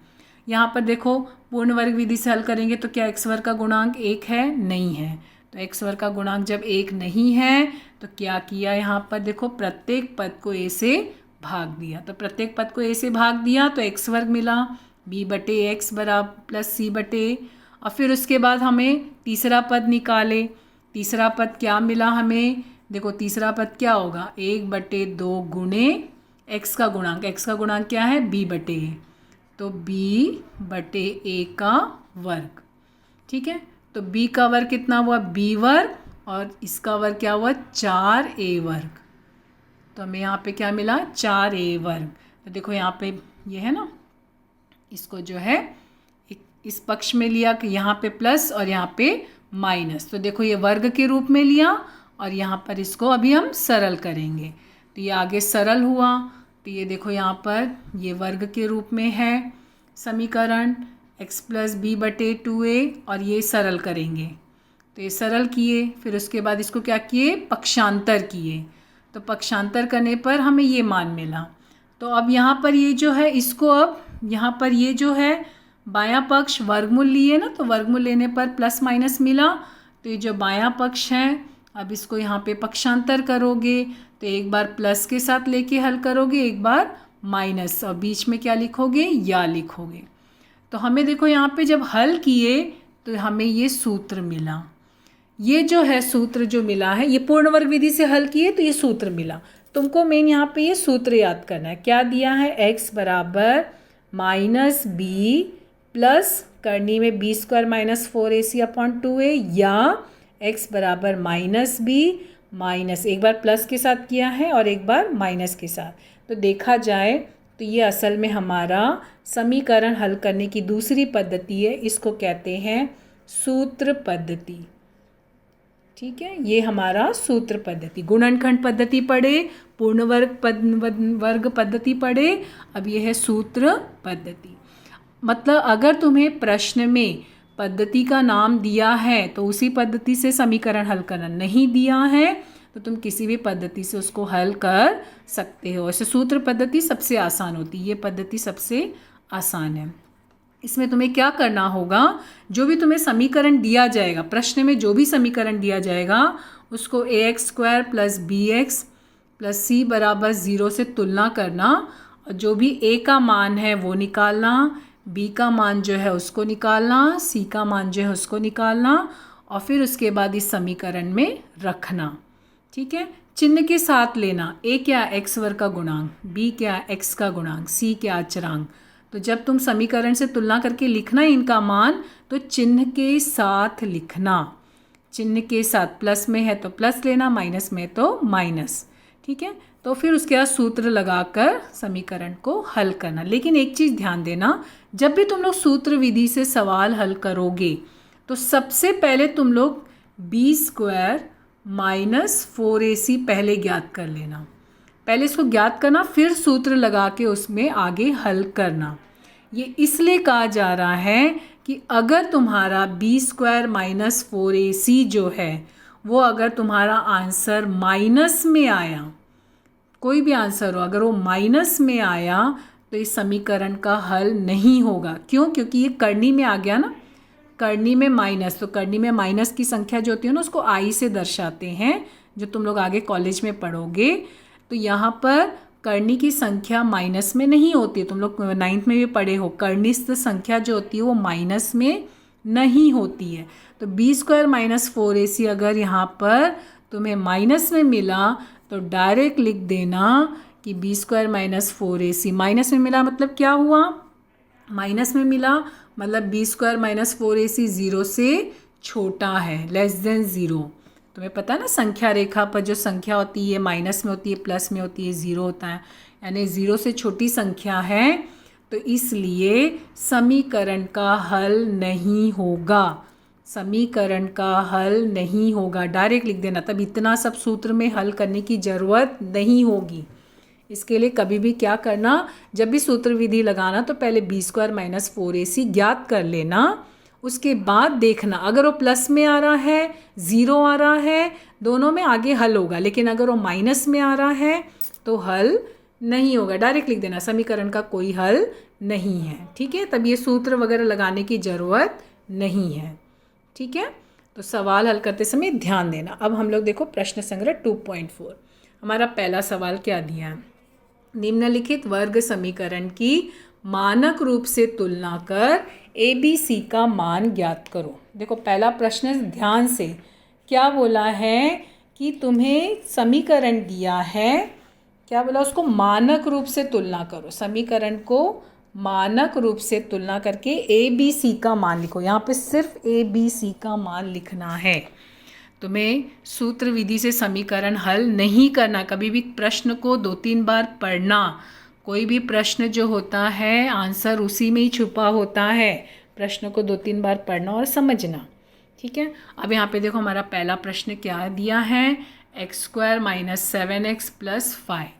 यहाँ पर देखो पूर्ण वर्ग विधि से हल करेंगे तो क्या x वर्ग का गुणांक 1 है, नहीं है। तो x वर्ग का गुणांक जब 1 नहीं है तो क्या किया, यहाँ पर देखो प्रत्येक पद को a से भाग दिया। तो प्रत्येक पद को a से भाग दिया तो x वर्ग मिला, b/x + c/, और फिर उसके बाद हमें तीसरा पद निकाले। तीसरा पद क्या मिला हमें, देखो तीसरा पद क्या होगा, 1/2 गुणे x का गुणांक क्या है, b/a, तो b/a का वर्ग, ठीक है। तो b का वर्ग कितना हुआ, b वर्ग, और इसका वर्ग क्या हुआ, 4a वर्ग। तो हमें यहाँ पे क्या मिला, 4a वर्ग। तो देखो यहाँ पे ये है ना, इसको जो है इस पक्ष में लिया कि यहाँ पे प्लस और यहाँ पे माइनस, तो देखो ये वर्ग के रूप में लिया और यहाँ पर इसको अभी हम सरल करेंगे। तो ये आगे सरल हुआ, तो ये देखो यहाँ पर ये वर्ग के रूप में है समीकरण x + b/2a, और ये सरल करेंगे। तो ये सरल किए, फिर उसके बाद इसको क्या किए, पक्षांतर किए। तो पक्षांतर करने पर हमें ये मान मिला। तो अब यहाँ पर ये जो है इसको अब यहाँ पर ये जो है बायां पक्ष वर्गमूल लिए ना, तो वर्गमूल लेने पर प्लस माइनस मिला। तो ये जो बायां पक्ष है अब इसको यहाँ पे पक्षांतर करोगे तो एक बार प्लस के साथ लेके हल करोगे, एक बार माइनस, और बीच में क्या लिखोगे, या लिखोगे। तो हमें देखो यहाँ पे जब हल किए तो हमें ये सूत्र मिला। ये जो है सूत्र जो मिला है, ये पूर्ण वर्ग विधि से हल किए तो ये सूत्र मिला। तुमको मेन यहाँ पे ये सूत्र याद करना है। क्या दिया है, x बराबर -b प्लस करनी में b² - 4ac/2a, या x बराबर -b माइनस, एक बार प्लस के साथ किया है और एक बार माइनस के साथ। तो देखा जाए तो ये असल में हमारा समीकरण हल करने की दूसरी पद्धति है, इसको कहते हैं सूत्र पद्धति, ठीक है। ये हमारा सूत्र पद्धति, गुणनखंड पद्धति पढ़े, पूर्ण वर्ग पद्धति पढ़े, अब ये है सूत्र पद्धति। मतलब अगर तुम्हें प्रश्न में पद्धति का नाम दिया है तो उसी पद्धति से समीकरण हल करना, नहीं दिया है तो तुम किसी भी पद्धति से उसको हल कर सकते हो। ऐसे सूत्र पद्धति सबसे आसान होती है, ये पद्धति सबसे आसान है। इसमें तुम्हें क्या करना होगा, जो भी तुम्हें समीकरण दिया जाएगा, प्रश्न में जो भी समीकरण दिया जाएगा उसको ax² plus bx plus c बराबर 0 से तुलना करना, और जो भी a का मान है वो निकालना, b का मान जो है उसको निकालना, c का मान जो है उसको निकालना, और फिर उसके बाद इस समीकरण में रखना। ठीक है, चिन्ह के साथ लेना, a क्या x वर्ग का गुणांक, b क्या x का गुणांक, c क्या अचरांक। तो जब तुम समीकरण से तुलना करके लिखना इनका मान, तो चिन्ह के साथ लिखना, चिन्ह के साथ, प्लस में है तो प्लस लेना, माइनस में तो माइनस। ठीक है, तो फिर उसके बाद सूत्र लगाकर समीकरण को हल करना। लेकिन एक चीज़ ध्यान देना, जब भी तुम लोग सूत्र विधि से सवाल हल करोगे तो सबसे पहले तुम लोग b² माइनस 4ac पहले ज्ञात कर लेना, पहले इसको ज्ञात करना, फिर सूत्र लगा के उसमें आगे हल करना। ये इसलिए कहा जा रहा है कि अगर तुम्हारा b² माइनस 4ac जो है वो अगर तुम्हारा आंसर माइनस में आया, कोई भी आंसर हो अगर वो माइनस में आया तो इस समीकरण का हल नहीं होगा। क्यों? क्योंकि ये करनी में आ गया ना, करनी में माइनस, तो करनी में माइनस की संख्या जो होती है ना उसको आई से दर्शाते हैं, जो तुम लोग आगे कॉलेज में पढ़ोगे। तो यहाँ पर करनी की संख्या माइनस में नहीं होती, तुम लोग 9th में भी पढ़े हो, कर्णिस्थ संख्या जो होती है वो माइनस में नहीं होती है। तो b² माइनस 4ac अगर यहाँ पर तुम्हें माइनस में मिला तो डायरेक्ट लिख देना कि b² माइनस 4ac, माइनस में मिला मतलब क्या हुआ, माइनस में मिला मतलब b² माइनस 4ac 0 से छोटा है, लेस देन 0। तुम्हें पता है ना, संख्या रेखा पर जो संख्या होती है माइनस में होती है, प्लस में होती है, 0 होता है, यानी 0 से छोटी संख्या है, तो इसलिए समीकरण का हल नहीं होगा, समीकरण का हल नहीं होगा, डायरेक्ट लिख देना। तब इतना सब सूत्र में हल करने की ज़रूरत नहीं होगी। इसके लिए कभी भी क्या करना, जब भी सूत्र विधि लगाना तो पहले b² माइनस 4ac ज्ञात कर लेना, उसके बाद देखना अगर वो प्लस में आ रहा है, 0 आ रहा है, दोनों में आगे हल होगा। लेकिन अगर वो माइनस में आ रहा है तो हल नहीं होगा, डायरेक्ट लिख देना समीकरण का कोई हल नहीं है। ठीक है, तब ये सूत्र वगैरह लगाने की ज़रूरत नहीं है। ठीक है, तो सवाल हल करते समय ध्यान देना। अब हम लोग देखो प्रश्न संग्रह 2.4, हमारा पहला सवाल क्या दिया है, निम्नलिखित वर्ग समीकरण की मानक रूप से तुलना कर ABC का मान ज्ञात करो। देखो पहला प्रश्न ध्यान से क्या बोला है कि तुम्हें समीकरण दिया है, क्या बोला, उसको मानक रूप से तुलना करो, समीकरण को मानक रूप से तुलना करके ABC का मान लिखो। यहाँ पे सिर्फ ABC का मान लिखना है, तुम्हें सूत्र विधि से समीकरण हल नहीं करना। कभी भी प्रश्न को 2-3 बार पढ़ना, कोई भी प्रश्न जो होता है आंसर उसी में ही छुपा होता है, प्रश्न को 2-3 बार पढ़ना और समझना। ठीक है, अब यहाँ पे देखो हमारा पहला प्रश्न क्या दिया है, x² माइनस 7x प्लस 5।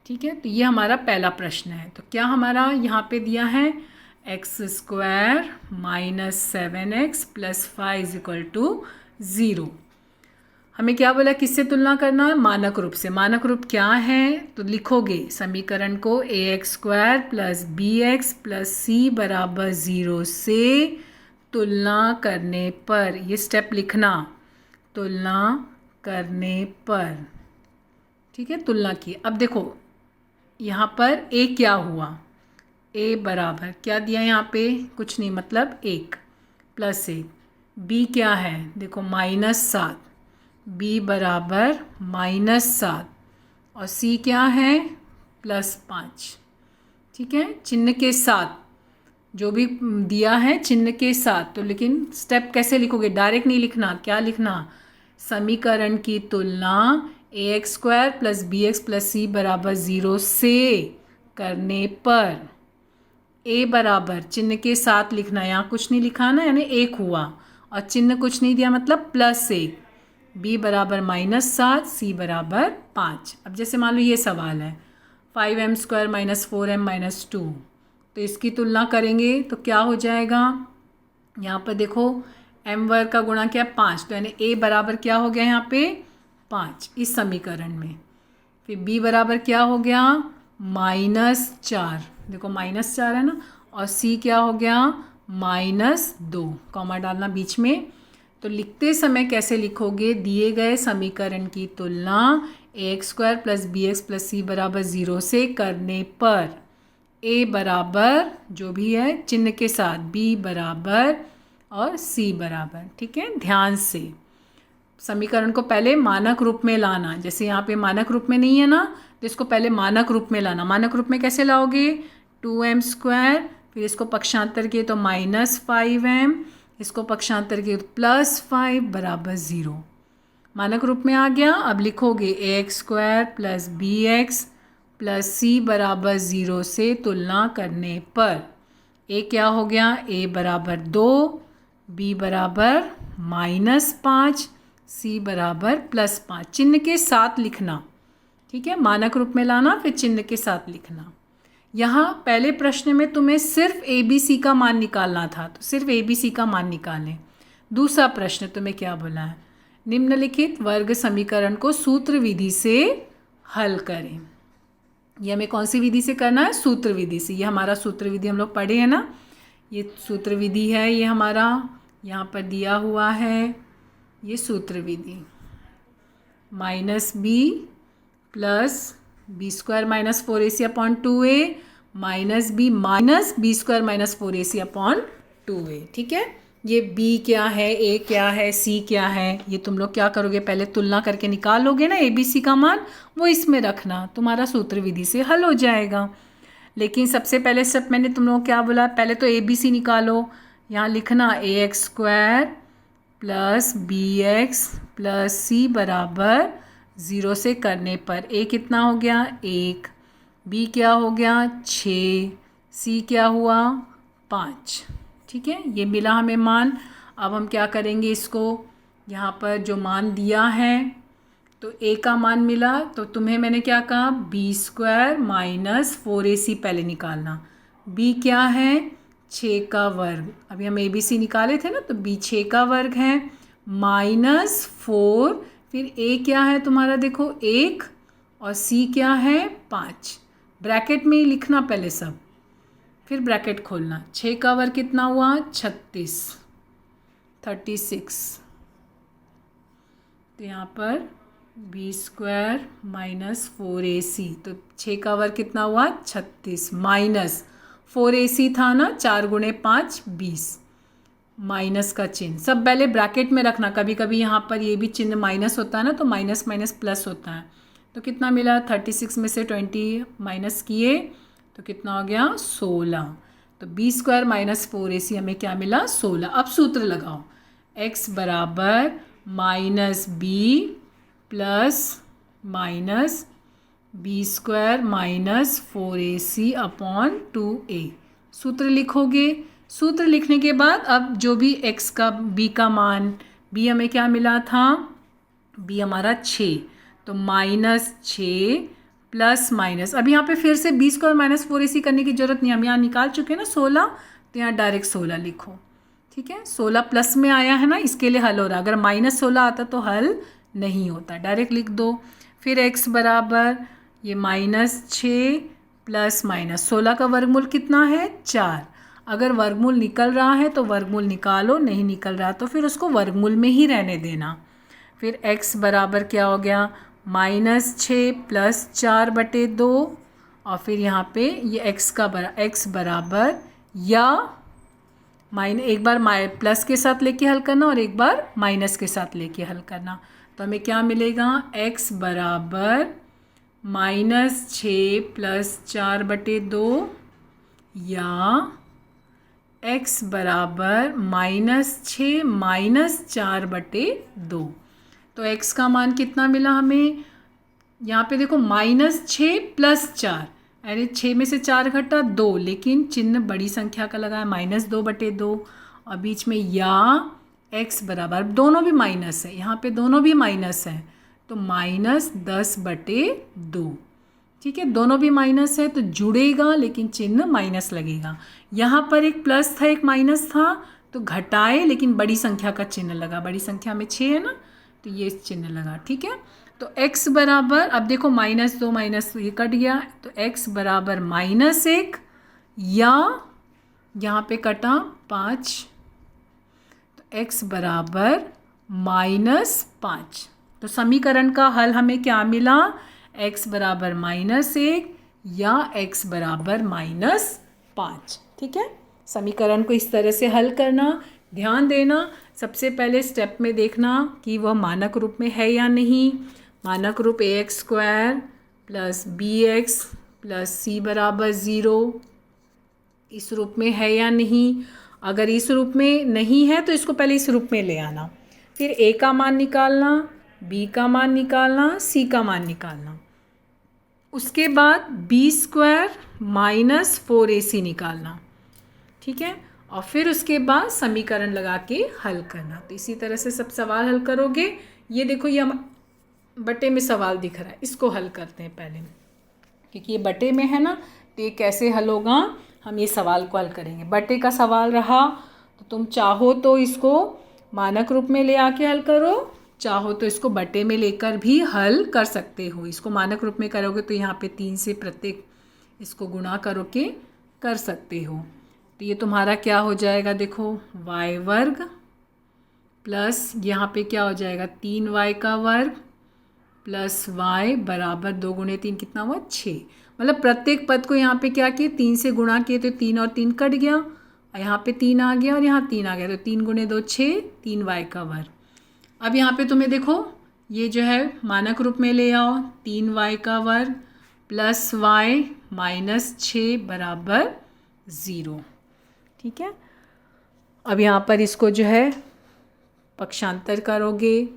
ठीक है, तो ये हमारा पहला प्रश्न है। तो क्या हमारा यहाँ पे दिया है, x² minus 7x plus 5 is equal to 0। हमें क्या बोला, किससे तुलना करना है, मानक रूप से। मानक रूप क्या है, तो लिखोगे समीकरण को ax² plus bx plus c बराबर 0 से तुलना करने पर, ये स्टेप लिखना, तुलना करने पर। ठीक है, तुलना की। अब देखो यहाँ पर a क्या हुआ, a बराबर क्या दिया यहाँ पे, कुछ नहीं मतलब 1 प्लस 1। b क्या है, देखो -7, b बराबर -7, और c क्या है +5। ठीक है, चिन्ह के साथ जो भी दिया है चिन्ह के साथ। तो लेकिन स्टेप कैसे लिखोगे, डायरेक्ट नहीं लिखना, क्या लिखना, समीकरण की तुलना ax² plus bx plus c बराबर 0 से करने पर a बराबर चिन्ह के साथ लिखना, यहाँ कुछ नहीं लिखा ना, यानी 1 हुआ, और चिन्ह कुछ नहीं दिया मतलब +1, b बराबर -7, c बराबर 5। अब जैसे मान लो ये सवाल है 5m² माइनस 4m माइनस 2, तो इसकी तुलना करेंगे तो क्या हो जाएगा, यहाँ पर देखो m वर्ग का गुणा क्या है 5, तो यानी a बराबर क्या हो गया यहाँ पे 5 इस समीकरण में। फिर b बराबर क्या हो गया -4, देखो -4 है ना, और c क्या हो गया -2, कॉमा डालना बीच में। तो लिखते समय कैसे लिखोगे, दिए गए समीकरण की तुलना ax² + bx + c बराबर 0 से करने पर a बराबर जो भी है चिन्ह के साथ, b बराबर और c बराबर। ठीक है, ध्यान से समीकरण को पहले मानक रूप में लाना। जैसे यहाँ पे मानक रूप में नहीं है ना, तो इसको पहले मानक रूप में लाना। मानक रूप में कैसे लाओगे, 2m², फिर इसको पक्षांतर किए तो -5m, इसको पक्षांतर किए तो +5 बराबर 0। मानक रूप में आ गया। अब लिखोगे ax² + bx + c बराबर 0 से तुलना करने पर a क्या हो गया, a बराबर 2, b बराबर -5, c बराबर +5। चिन्ह के साथ लिखना। ठीक है, मानक रूप में लाना फिर चिन्ह के साथ लिखना। यहाँ पहले प्रश्न में तुम्हें सिर्फ ए बी सी का मान निकालना था, तो सिर्फ ए बी सी का मान निकालें। दूसरा प्रश्न तुम्हें क्या बोला है, निम्नलिखित वर्ग समीकरण को सूत्र विधि से हल करें। ये हमें कौन सी विधि से करना है, सूत्र विधि से। ये हमारा सूत्र विधि हम लोग पढ़े हैं ना, ये सूत्र विधि है, ये हमारा यहाँ पर दिया हुआ है। ये सूत्र विधि -b + b² - 4ac/2a -b -b² - 4ac/2a। ठीक है, ये b क्या है, a क्या है, c क्या है, ये तुम लोग क्या करोगे, पहले तुलना करके निकालोगे ना a b c का मान, वो इसमें रखना, तुम्हारा सूत्र विधि से हल हो जाएगा। लेकिन सबसे पहले स्टेप मैंने तुम लोग क्या बोला, पहले तो a b c निकालो। यहाँ लिखना ax² + bx + c बराबर 0 से करने पर a कितना हो गया 1, b क्या हो गया 6, c क्या हुआ 5। ठीक है, ये मिला हमें मान। अब हम क्या करेंगे, इसको यहाँ पर जो मान दिया है, तो a का मान मिला, तो तुम्हें मैंने क्या कहा, b² - 4ac पहले निकालना। b क्या है 6 का वर्ग, अभी हम ABC निकाले थे ना, तो b 6 का वर्ग है -4, फिर a क्या है तुम्हारा देखो 1 और c क्या है 5। ब्रैकेट में ही लिखना पहले सब, फिर ब्रैकेट खोलना। 6 का वर्ग कितना हुआ 36। तो यहाँ पर b² - 4ac, तो 6 का वर्ग कितना हुआ 36, माइनस 4ac था ना, 4 × 5 20, माइनस का चिन्ह सब पहले ब्रैकेट में रखना। कभी कभी यहाँ पर ये भी चिन्ह माइनस होता है ना, तो माइनस माइनस प्लस होता है। तो कितना मिला 36 में से 20 माइनस किए तो कितना हो गया 16। तो b² - 4ac हमें क्या मिला 16। अब सूत्र लगाओ, x बराबर -b plus minus b² - 4ac/2a। सूत्र लिखोगे। सूत्र लिखने के बाद अब जो भी x का b का मान, b हमें क्या मिला था, b हमारा 6, तो -6 प्लस माइनस, अब यहाँ पे फिर से b² - 4ac करने की ज़रूरत नहीं, हम यहाँ निकाल चुके हैं ना 16, तो यहाँ डायरेक्ट 16 लिखो। ठीक है, 16 प्लस में आया है ना, इसके लिए हल हो रहा। अगर -16 आता तो हल नहीं होता, डायरेक्ट लिख दो। फिर x बराबर ये -6 प्लस माइनस 16 का वर्गमूल कितना है 4। अगर वर्गमूल निकल रहा है तो वर्गमूल निकालो, नहीं निकल रहा तो फिर उसको वर्गमूल में ही रहने देना। फिर x बराबर क्या हो गया -6 प्लस 4/2, और फिर यहाँ पे ये x बराबर या एक बार प्लस के साथ लेके हल करना और एक बार माइनस के साथ लेके हल करना। तो हमें क्या मिलेगा, x बराबर -6 प्लस 4/2 या x बराबर -6 माइनस 4/2। तो x का मान कितना मिला हमें, यहाँ पे देखो -6 प्लस 4, यानी 6 में से 4 घटा 2, लेकिन चिन्ह बड़ी संख्या का लगा है -2/2, और बीच में या x बराबर, दोनों भी माइनस है, यहाँ पे दोनों भी माइनस है, तो -10/2। ठीक है, दोनों भी माइनस है तो जुड़ेगा लेकिन चिन्ह माइनस लगेगा। यहाँ पर एक प्लस था एक माइनस था, तो घटाए लेकिन बड़ी संख्या का चिन्ह लगा, बड़ी संख्या में 6 है ना, तो ये चिन्ह लगा। ठीक है, तो x बराबर, अब देखो -2 माइनस ये कट गया, तो x बराबर -1 या यहाँ पे कटा 5, तो x बराबर -5। तो समीकरण का हल हमें क्या मिला, x बराबर -1 या x बराबर -5। ठीक है, समीकरण को इस तरह से हल करना। ध्यान देना, सबसे पहले स्टेप में देखना कि वह मानक रूप में है या नहीं। मानक रूप ax² + bx + c बराबर 0 इस रूप में है या नहीं। अगर इस रूप में नहीं है तो इसको पहले इस रूप में ले आना, फिर a का मान निकालना, b का मान निकालना, c का मान निकालना। उसके बाद b² - 4ac निकालना। ठीक है, और फिर उसके बाद समीकरण लगा के हल करना। तो इसी तरह से सब सवाल हल करोगे। ये देखो, ये बटे में सवाल दिख रहा है, इसको हल करते हैं पहले, क्योंकि ये बटे में है ना, तो ये कैसे हल होगा, हम ये सवाल को हल करेंगे। बटे का सवाल रहा तो तुम चाहो तो इसको मानक रूप में ले आके हल करो, चाहो तो इसको बटे में लेकर भी हल कर सकते हो। इसको मानक रूप में करोगे तो यहाँ पे 3 से प्रत्येक इसको गुणा करो के कर सकते हो। तो ये तुम्हारा क्या हो जाएगा, देखो y² प्लस यहाँ पे क्या हो जाएगा 3y का वर्ग प्लस y बराबर 2 × 3 कितना हुआ 6। मतलब प्रत्येक पद को यहाँ पे क्या किए 3 से गुणा किए, तो 3 और 3 कट गया, और यहाँ पे 3 आ गया और यहाँ 3 आ गया, तो 3 × 2 6, 3y का वर्ग। अब यहाँ पे तुम्हें देखो ये जो है मानक रूप में ले आओ, 3y का वर्ग प्लस y -6 बराबर 0। ठीक है, अब यहाँ पर इसको जो है पक्षांतर करोगे,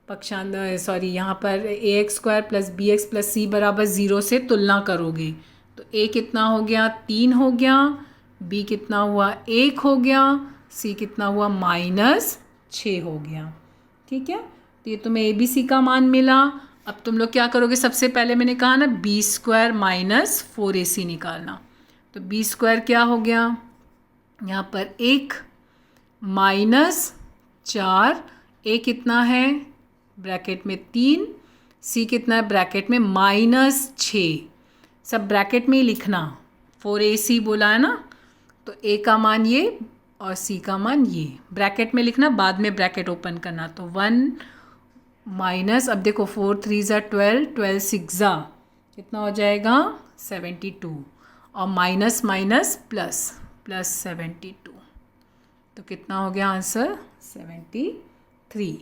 यहाँ पर ax² + bx + c बराबर 0 से तुलना करोगे, तो a कितना हो गया 3 हो गया, b कितना हुआ 1 हो गया, c कितना हुआ -6 हो गया। ठीक है, तो ये तुम्हें abc का मान मिला। अब तुम लोग क्या करोगे, सबसे पहले मैंने कहा ना b² - 4ac निकालना। तो b² क्या हो गया, यहाँ पर 1 -4, a कितना है ब्रैकेट में 3, c कितना है ब्रैकेट में -6, सब ब्रैकेट में ही लिखना। 4ac बोला है ना, तो a का मान ये और c का मान ये ब्रैकेट में लिखना, बाद में ब्रैकेट ओपन करना। तो 1 माइनस, अब देखो 4 3 ज़ा 12, 12 6 ज़ा कितना हो जाएगा 72, और माइनस माइनस प्लस प्लस 72, तो कितना हो गया आंसर 73।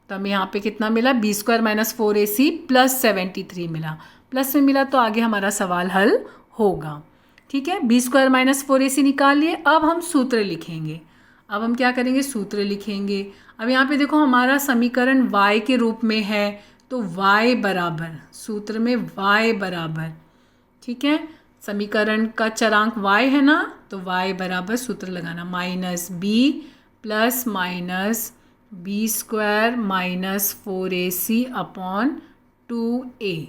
तो हमें यहाँ पे कितना मिला b² - 4ac + 73 मिला, प्लस में मिला तो आगे हमारा सवाल हल होगा। ठीक है, b² - 4ac निकाल लिए। अब हम सूत्र लिखेंगे। अब हम क्या करेंगे, सूत्र लिखेंगे। अब यहाँ पे देखो हमारा समीकरण y के रूप में है, तो y बराबर, सूत्र में y बराबर, ठीक है, समीकरण का चरांक y है ना, तो y बराबर सूत्र लगाना -b plus minus b² - 4ac upon 2a।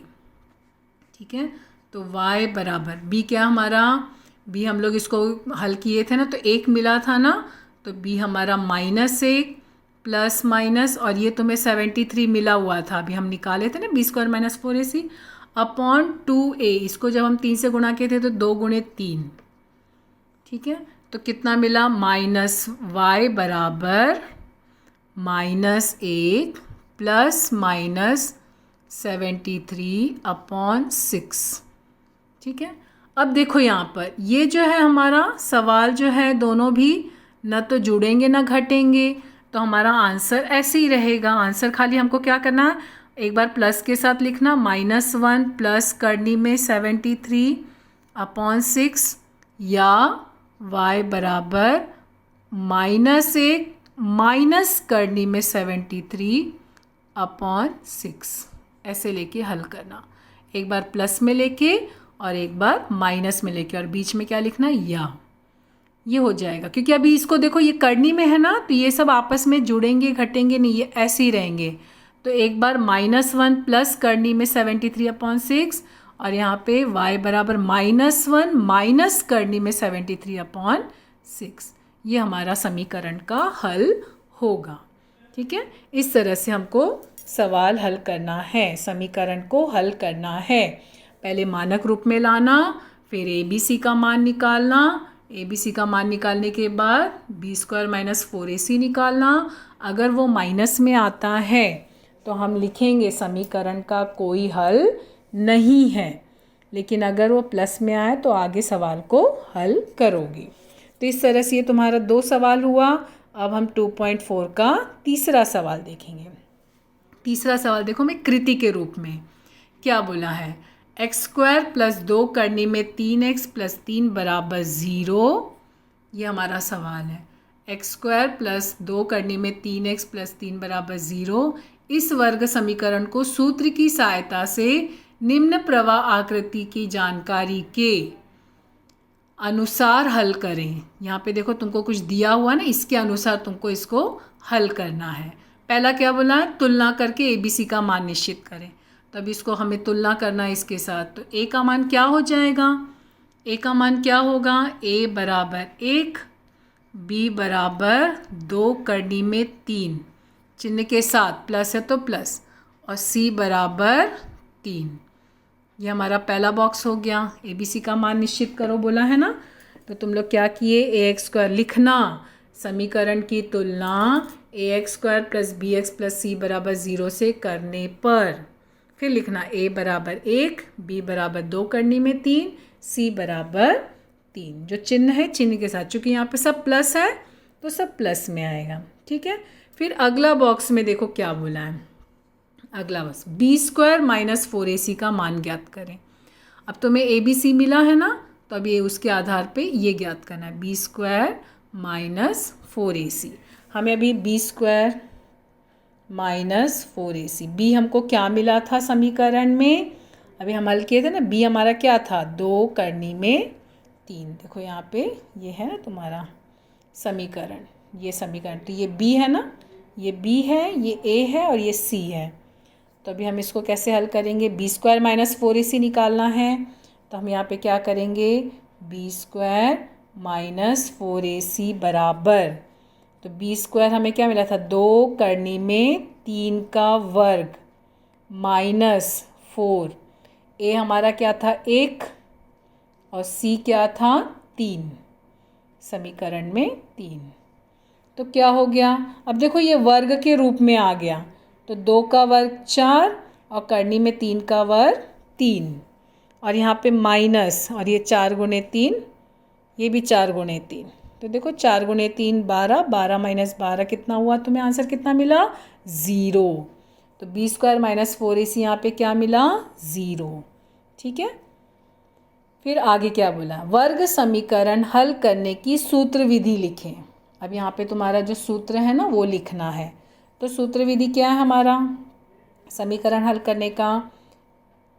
ठीक है, तो y बराबर b क्या हमारा, b हम लोग इसको हल किए थे ना, तो 1 मिला था ना, तो b हमारा -1 प्लस माइनस, और ये तुम्हें 73 मिला हुआ था, अभी हम निकाले थे ना b² - 4ac अपॉन 2a। इसको जब हम 3 से गुणा किए थे तो 2 × 3। ठीक है, तो कितना मिला -y बराबर -1 प्लस माइनस 73 अपॉन 6। ठीक है, अब देखो यहाँ पर ये जो है हमारा सवाल जो है, दोनों भी न तो जुड़ेंगे ना घटेंगे, तो हमारा आंसर ऐसे ही रहेगा। आंसर खाली हमको क्या करना है, एक बार प्लस के साथ लिखना, -1 प्लस करनी में 73 अपॉन 6, या y बराबर -1 माइनस करनी में 73 अपॉन 6, ऐसे लेके हल करना। एक बार प्लस में लेके और एक बार माइनस में लेके, और बीच में क्या लिखना, या, ये हो जाएगा। क्योंकि अभी इसको देखो ये करनी में है ना, तो ये सब आपस में जुड़ेंगे घटेंगे नहीं, ये ऐसे ही रहेंगे। तो एक बार -1 प्लस करनी में 73 अपॉन 6, और यहाँ पे y बराबर -1 माइनस करनी में 73 अपॉन 6, ये हमारा समीकरण का हल होगा। ठीक है, इस तरह से हमको सवाल हल करना है, समीकरण को हल करना है। पहले मानक रूप में लाना, फिर abc का मान निकालना, ए बी सी का मान निकालने के बाद बी स्क्वायर माइनस 4ac निकालना। अगर वो माइनस में आता है तो हम लिखेंगे समीकरण का कोई हल नहीं है, लेकिन अगर वो प्लस में आए तो आगे सवाल को हल करोगे। तो इस तरह से ये तुम्हारा 2 सवाल हुआ। अब हम 2.4 का तीसरा सवाल देखेंगे। तीसरा सवाल देखो मैं कृति के रूप में क्या बोला है, एक्स स्क्वायर प्लस 2 करने में 3x प्लस 3 बराबर 0। ये हमारा सवाल है। एक्स स्क्वायर प्लस 2 करने में 3x प्लस 3 बराबर 0 इस वर्ग समीकरण को सूत्र की सहायता से निम्न प्रवाह आकृति की जानकारी के अनुसार हल करें। यहाँ पे देखो तुमको कुछ दिया हुआ ना, इसके अनुसार तुमको इसको हल करना है। पहला क्या बोला है, तुलना करके ए बी सी का मान निश्चित करें। तब इसको हमें तुलना करना है इसके साथ। तो ए का मान क्या हो जाएगा, ए का मान क्या होगा, ए बराबर 1, बी बराबर 2 करनी में 3 चिन्ह के साथ प्लस है तो प्लस, और सी बराबर 3। ये हमारा पहला बॉक्स हो गया। ए बी सी का मान निश्चित करो बोला है ना। तो तुम लोग क्या किए, ए एक्स स्क्वायर लिखना, समीकरण की तुलना a x square plus b x plus c बराबर 0 से करने पर फिर लिखना ए बराबर 1, बी बराबर 2 करने में 3, सी बराबर 3। जो चिन्ह है चिन्ह के साथ, चूँकि यहाँ पे सब प्लस है तो सब प्लस में आएगा। ठीक है। फिर अगला बॉक्स में देखो क्या बोला है, अगला बस बी स्क्वायर माइनस 4ac का मान ज्ञात करें। अब तुम्हें ए बी सी मिला है ना, तो अब ये उसके आधार पे ये ज्ञात करना है, बी स्क्वायर माइनस 4ac। हमें अभी B square minus 4ac, B हमको क्या मिला था समीकरण में, अभी हम हल किए थे ना, बी हमारा क्या था 2 करनी में 3। देखो यहाँ पे ये है ना तुम्हारा समीकरण, ये समीकरण, तो ये बी है ना, ये बी है, ये ए है और ये सी है। तो अभी हम इसको कैसे हल करेंगे, बी स्क्वायर माइनस 4ac निकालना है। तो हम यहाँ पे क्या करेंगे, बी स्क्वायर माइनस 4ac बराबर, तो बी स्क्वायर हमें क्या मिला था 2 करनी में 3 का वर्ग माइनस 4, ए हमारा क्या था 1 और सी क्या था 3, समीकरण में 3। तो क्या हो गया, अब देखो ये वर्ग के रूप में आ गया, तो 2 का वर्ग 4 और करनी में 3 का वर्ग 3, और यहाँ पे माइनस, और ये 4 गुणे 3, ये भी 4 गुणे 3। तो देखो 4 गुणे 3 12, 12 माइनस 12 कितना हुआ, तुम्हें आंसर कितना मिला 0। तो बी स्क्वायर माइनस 4ac यहाँ पे क्या मिला 0। ठीक है। फिर आगे क्या बोला, वर्ग समीकरण हल करने की सूत्र विधि लिखें। अब यहाँ पे तुम्हारा जो सूत्र है ना वो लिखना है। तो सूत्र विधि क्या है हमारा समीकरण हल करने का,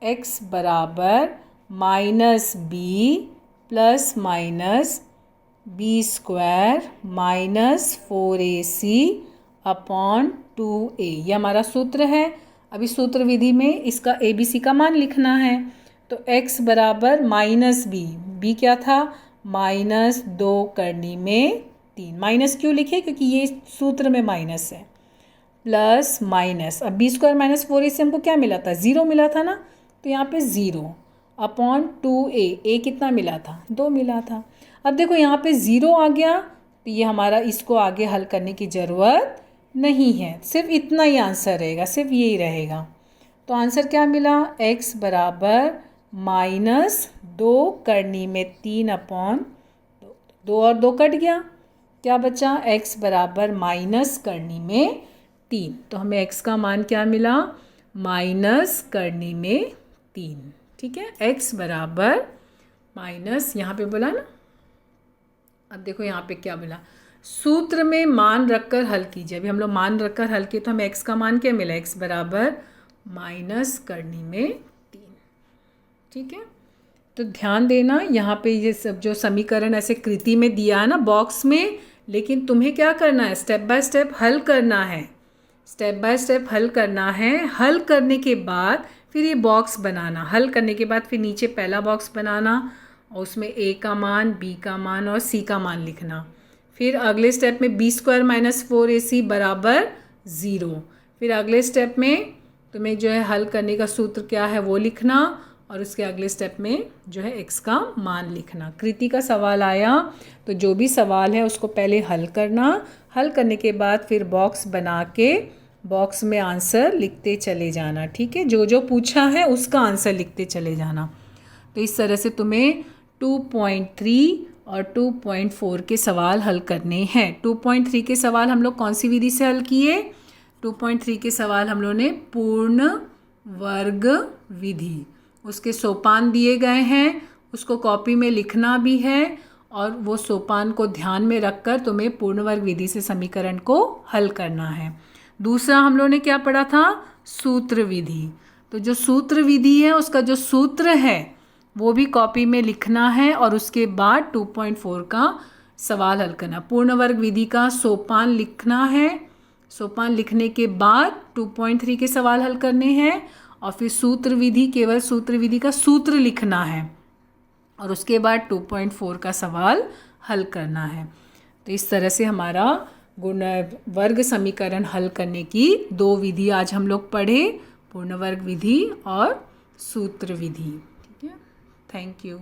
x बराबर minus B plus minus B square minus 4ac upon 2a, ये हमारा सूत्र है। अभी सूत्र विधि में इसका ए बी सी का मान लिखना है। तो x बराबर माइनस बी, बी क्या था माइनस 2 करनी में 3, माइनस क्यों लिखे क्योंकि ये सूत्र में माइनस है, प्लस माइनस, अब बी स्क्वायर माइनस 4ac हमको क्या मिला था 0 मिला था ना, तो यहाँ पे 0 अपॉन 2a, a कितना मिला था 2 मिला था। अब देखो यहाँ पे 0 आ गया, तो ये हमारा इसको आगे हल करने की ज़रूरत नहीं है, सिर्फ इतना ही आंसर रहेगा, सिर्फ यही रहेगा। तो आंसर क्या मिला, x बराबर माइनस 2 करनी में 3 अपॉन 2 और 2 कट गया, क्या बचा x बराबर माइनस करनी में 3। तो हमें x का मान क्या मिला माइनस करनी में 3। ठीक है, x बराबर माइनस, यहाँ पे बोला ना, अब देखो यहाँ पे क्या बोला, सूत्र में मान रखकर हल कीजिए। अभी हम लोग मान रखकर हल किए तो हमें x का मान क्या मिला, x बराबर माइनस करनी में 3। ठीक है, तो ध्यान देना यहाँ पे ये सब जो समीकरण ऐसे कृति में दिया है ना बॉक्स में, लेकिन तुम्हें क्या करना है स्टेप बाय स्टेप हल करना है, स्टेप बाय स्टेप हल करना है। हल करने के बाद फिर ये बॉक्स बनाना, हल करने के बाद फिर नीचे पहला बॉक्स बनाना और उसमें a का मान, b का मान और c का मान लिखना। फिर अगले स्टेप में बी स्क्वायर माइनस 4ac बराबर 0। फिर अगले स्टेप में तुम्हें जो है हल करने का सूत्र क्या है वो लिखना, और उसके अगले स्टेप में जो है x का मान लिखना। कृति का सवाल आया तो जो भी सवाल है उसको पहले हल करना, हल करने के बाद फिर बॉक्स बना के बॉक्स में आंसर लिखते चले जाना। ठीक है, जो जो पूछा है उसका आंसर लिखते चले जाना। तो इस तरह से तुम्हें 2.3 और 2.4 के सवाल हल करने हैं। 2.3 के सवाल हम लोग कौन सी विधि से हल किए? 2.3 के सवाल हम लोगों ने पूर्ण वर्ग विधि, उसके सोपान दिए गए हैं, उसको कॉपी में लिखना भी है और वो सोपान को ध्यान में रखकर तुम्हें पूर्ण वर्ग विधि से समीकरण को हल करना है। दूसरा हम लोगों ने क्या पढ़ा था? सूत्र विधि। तो जो सूत्र विधि है उसका जो सूत्र है वो भी कॉपी में लिखना है और उसके बाद 2.4 का सवाल हल करना। पूर्ण वर्ग विधि का सोपान लिखना है, सोपान लिखने के बाद 2.3 के सवाल हल करने हैं और फिर सूत्र विधि, केवल सूत्र विधि का सूत्र लिखना है और उसके बाद 2.4 का सवाल हल करना है। तो इस तरह से हमारा गुण वर्ग समीकरण हल करने की 2 विधि आज हम लोग पढ़े, पूर्ण वर्ग विधि और सूत्र विधि। ठीक है, थैंक यू।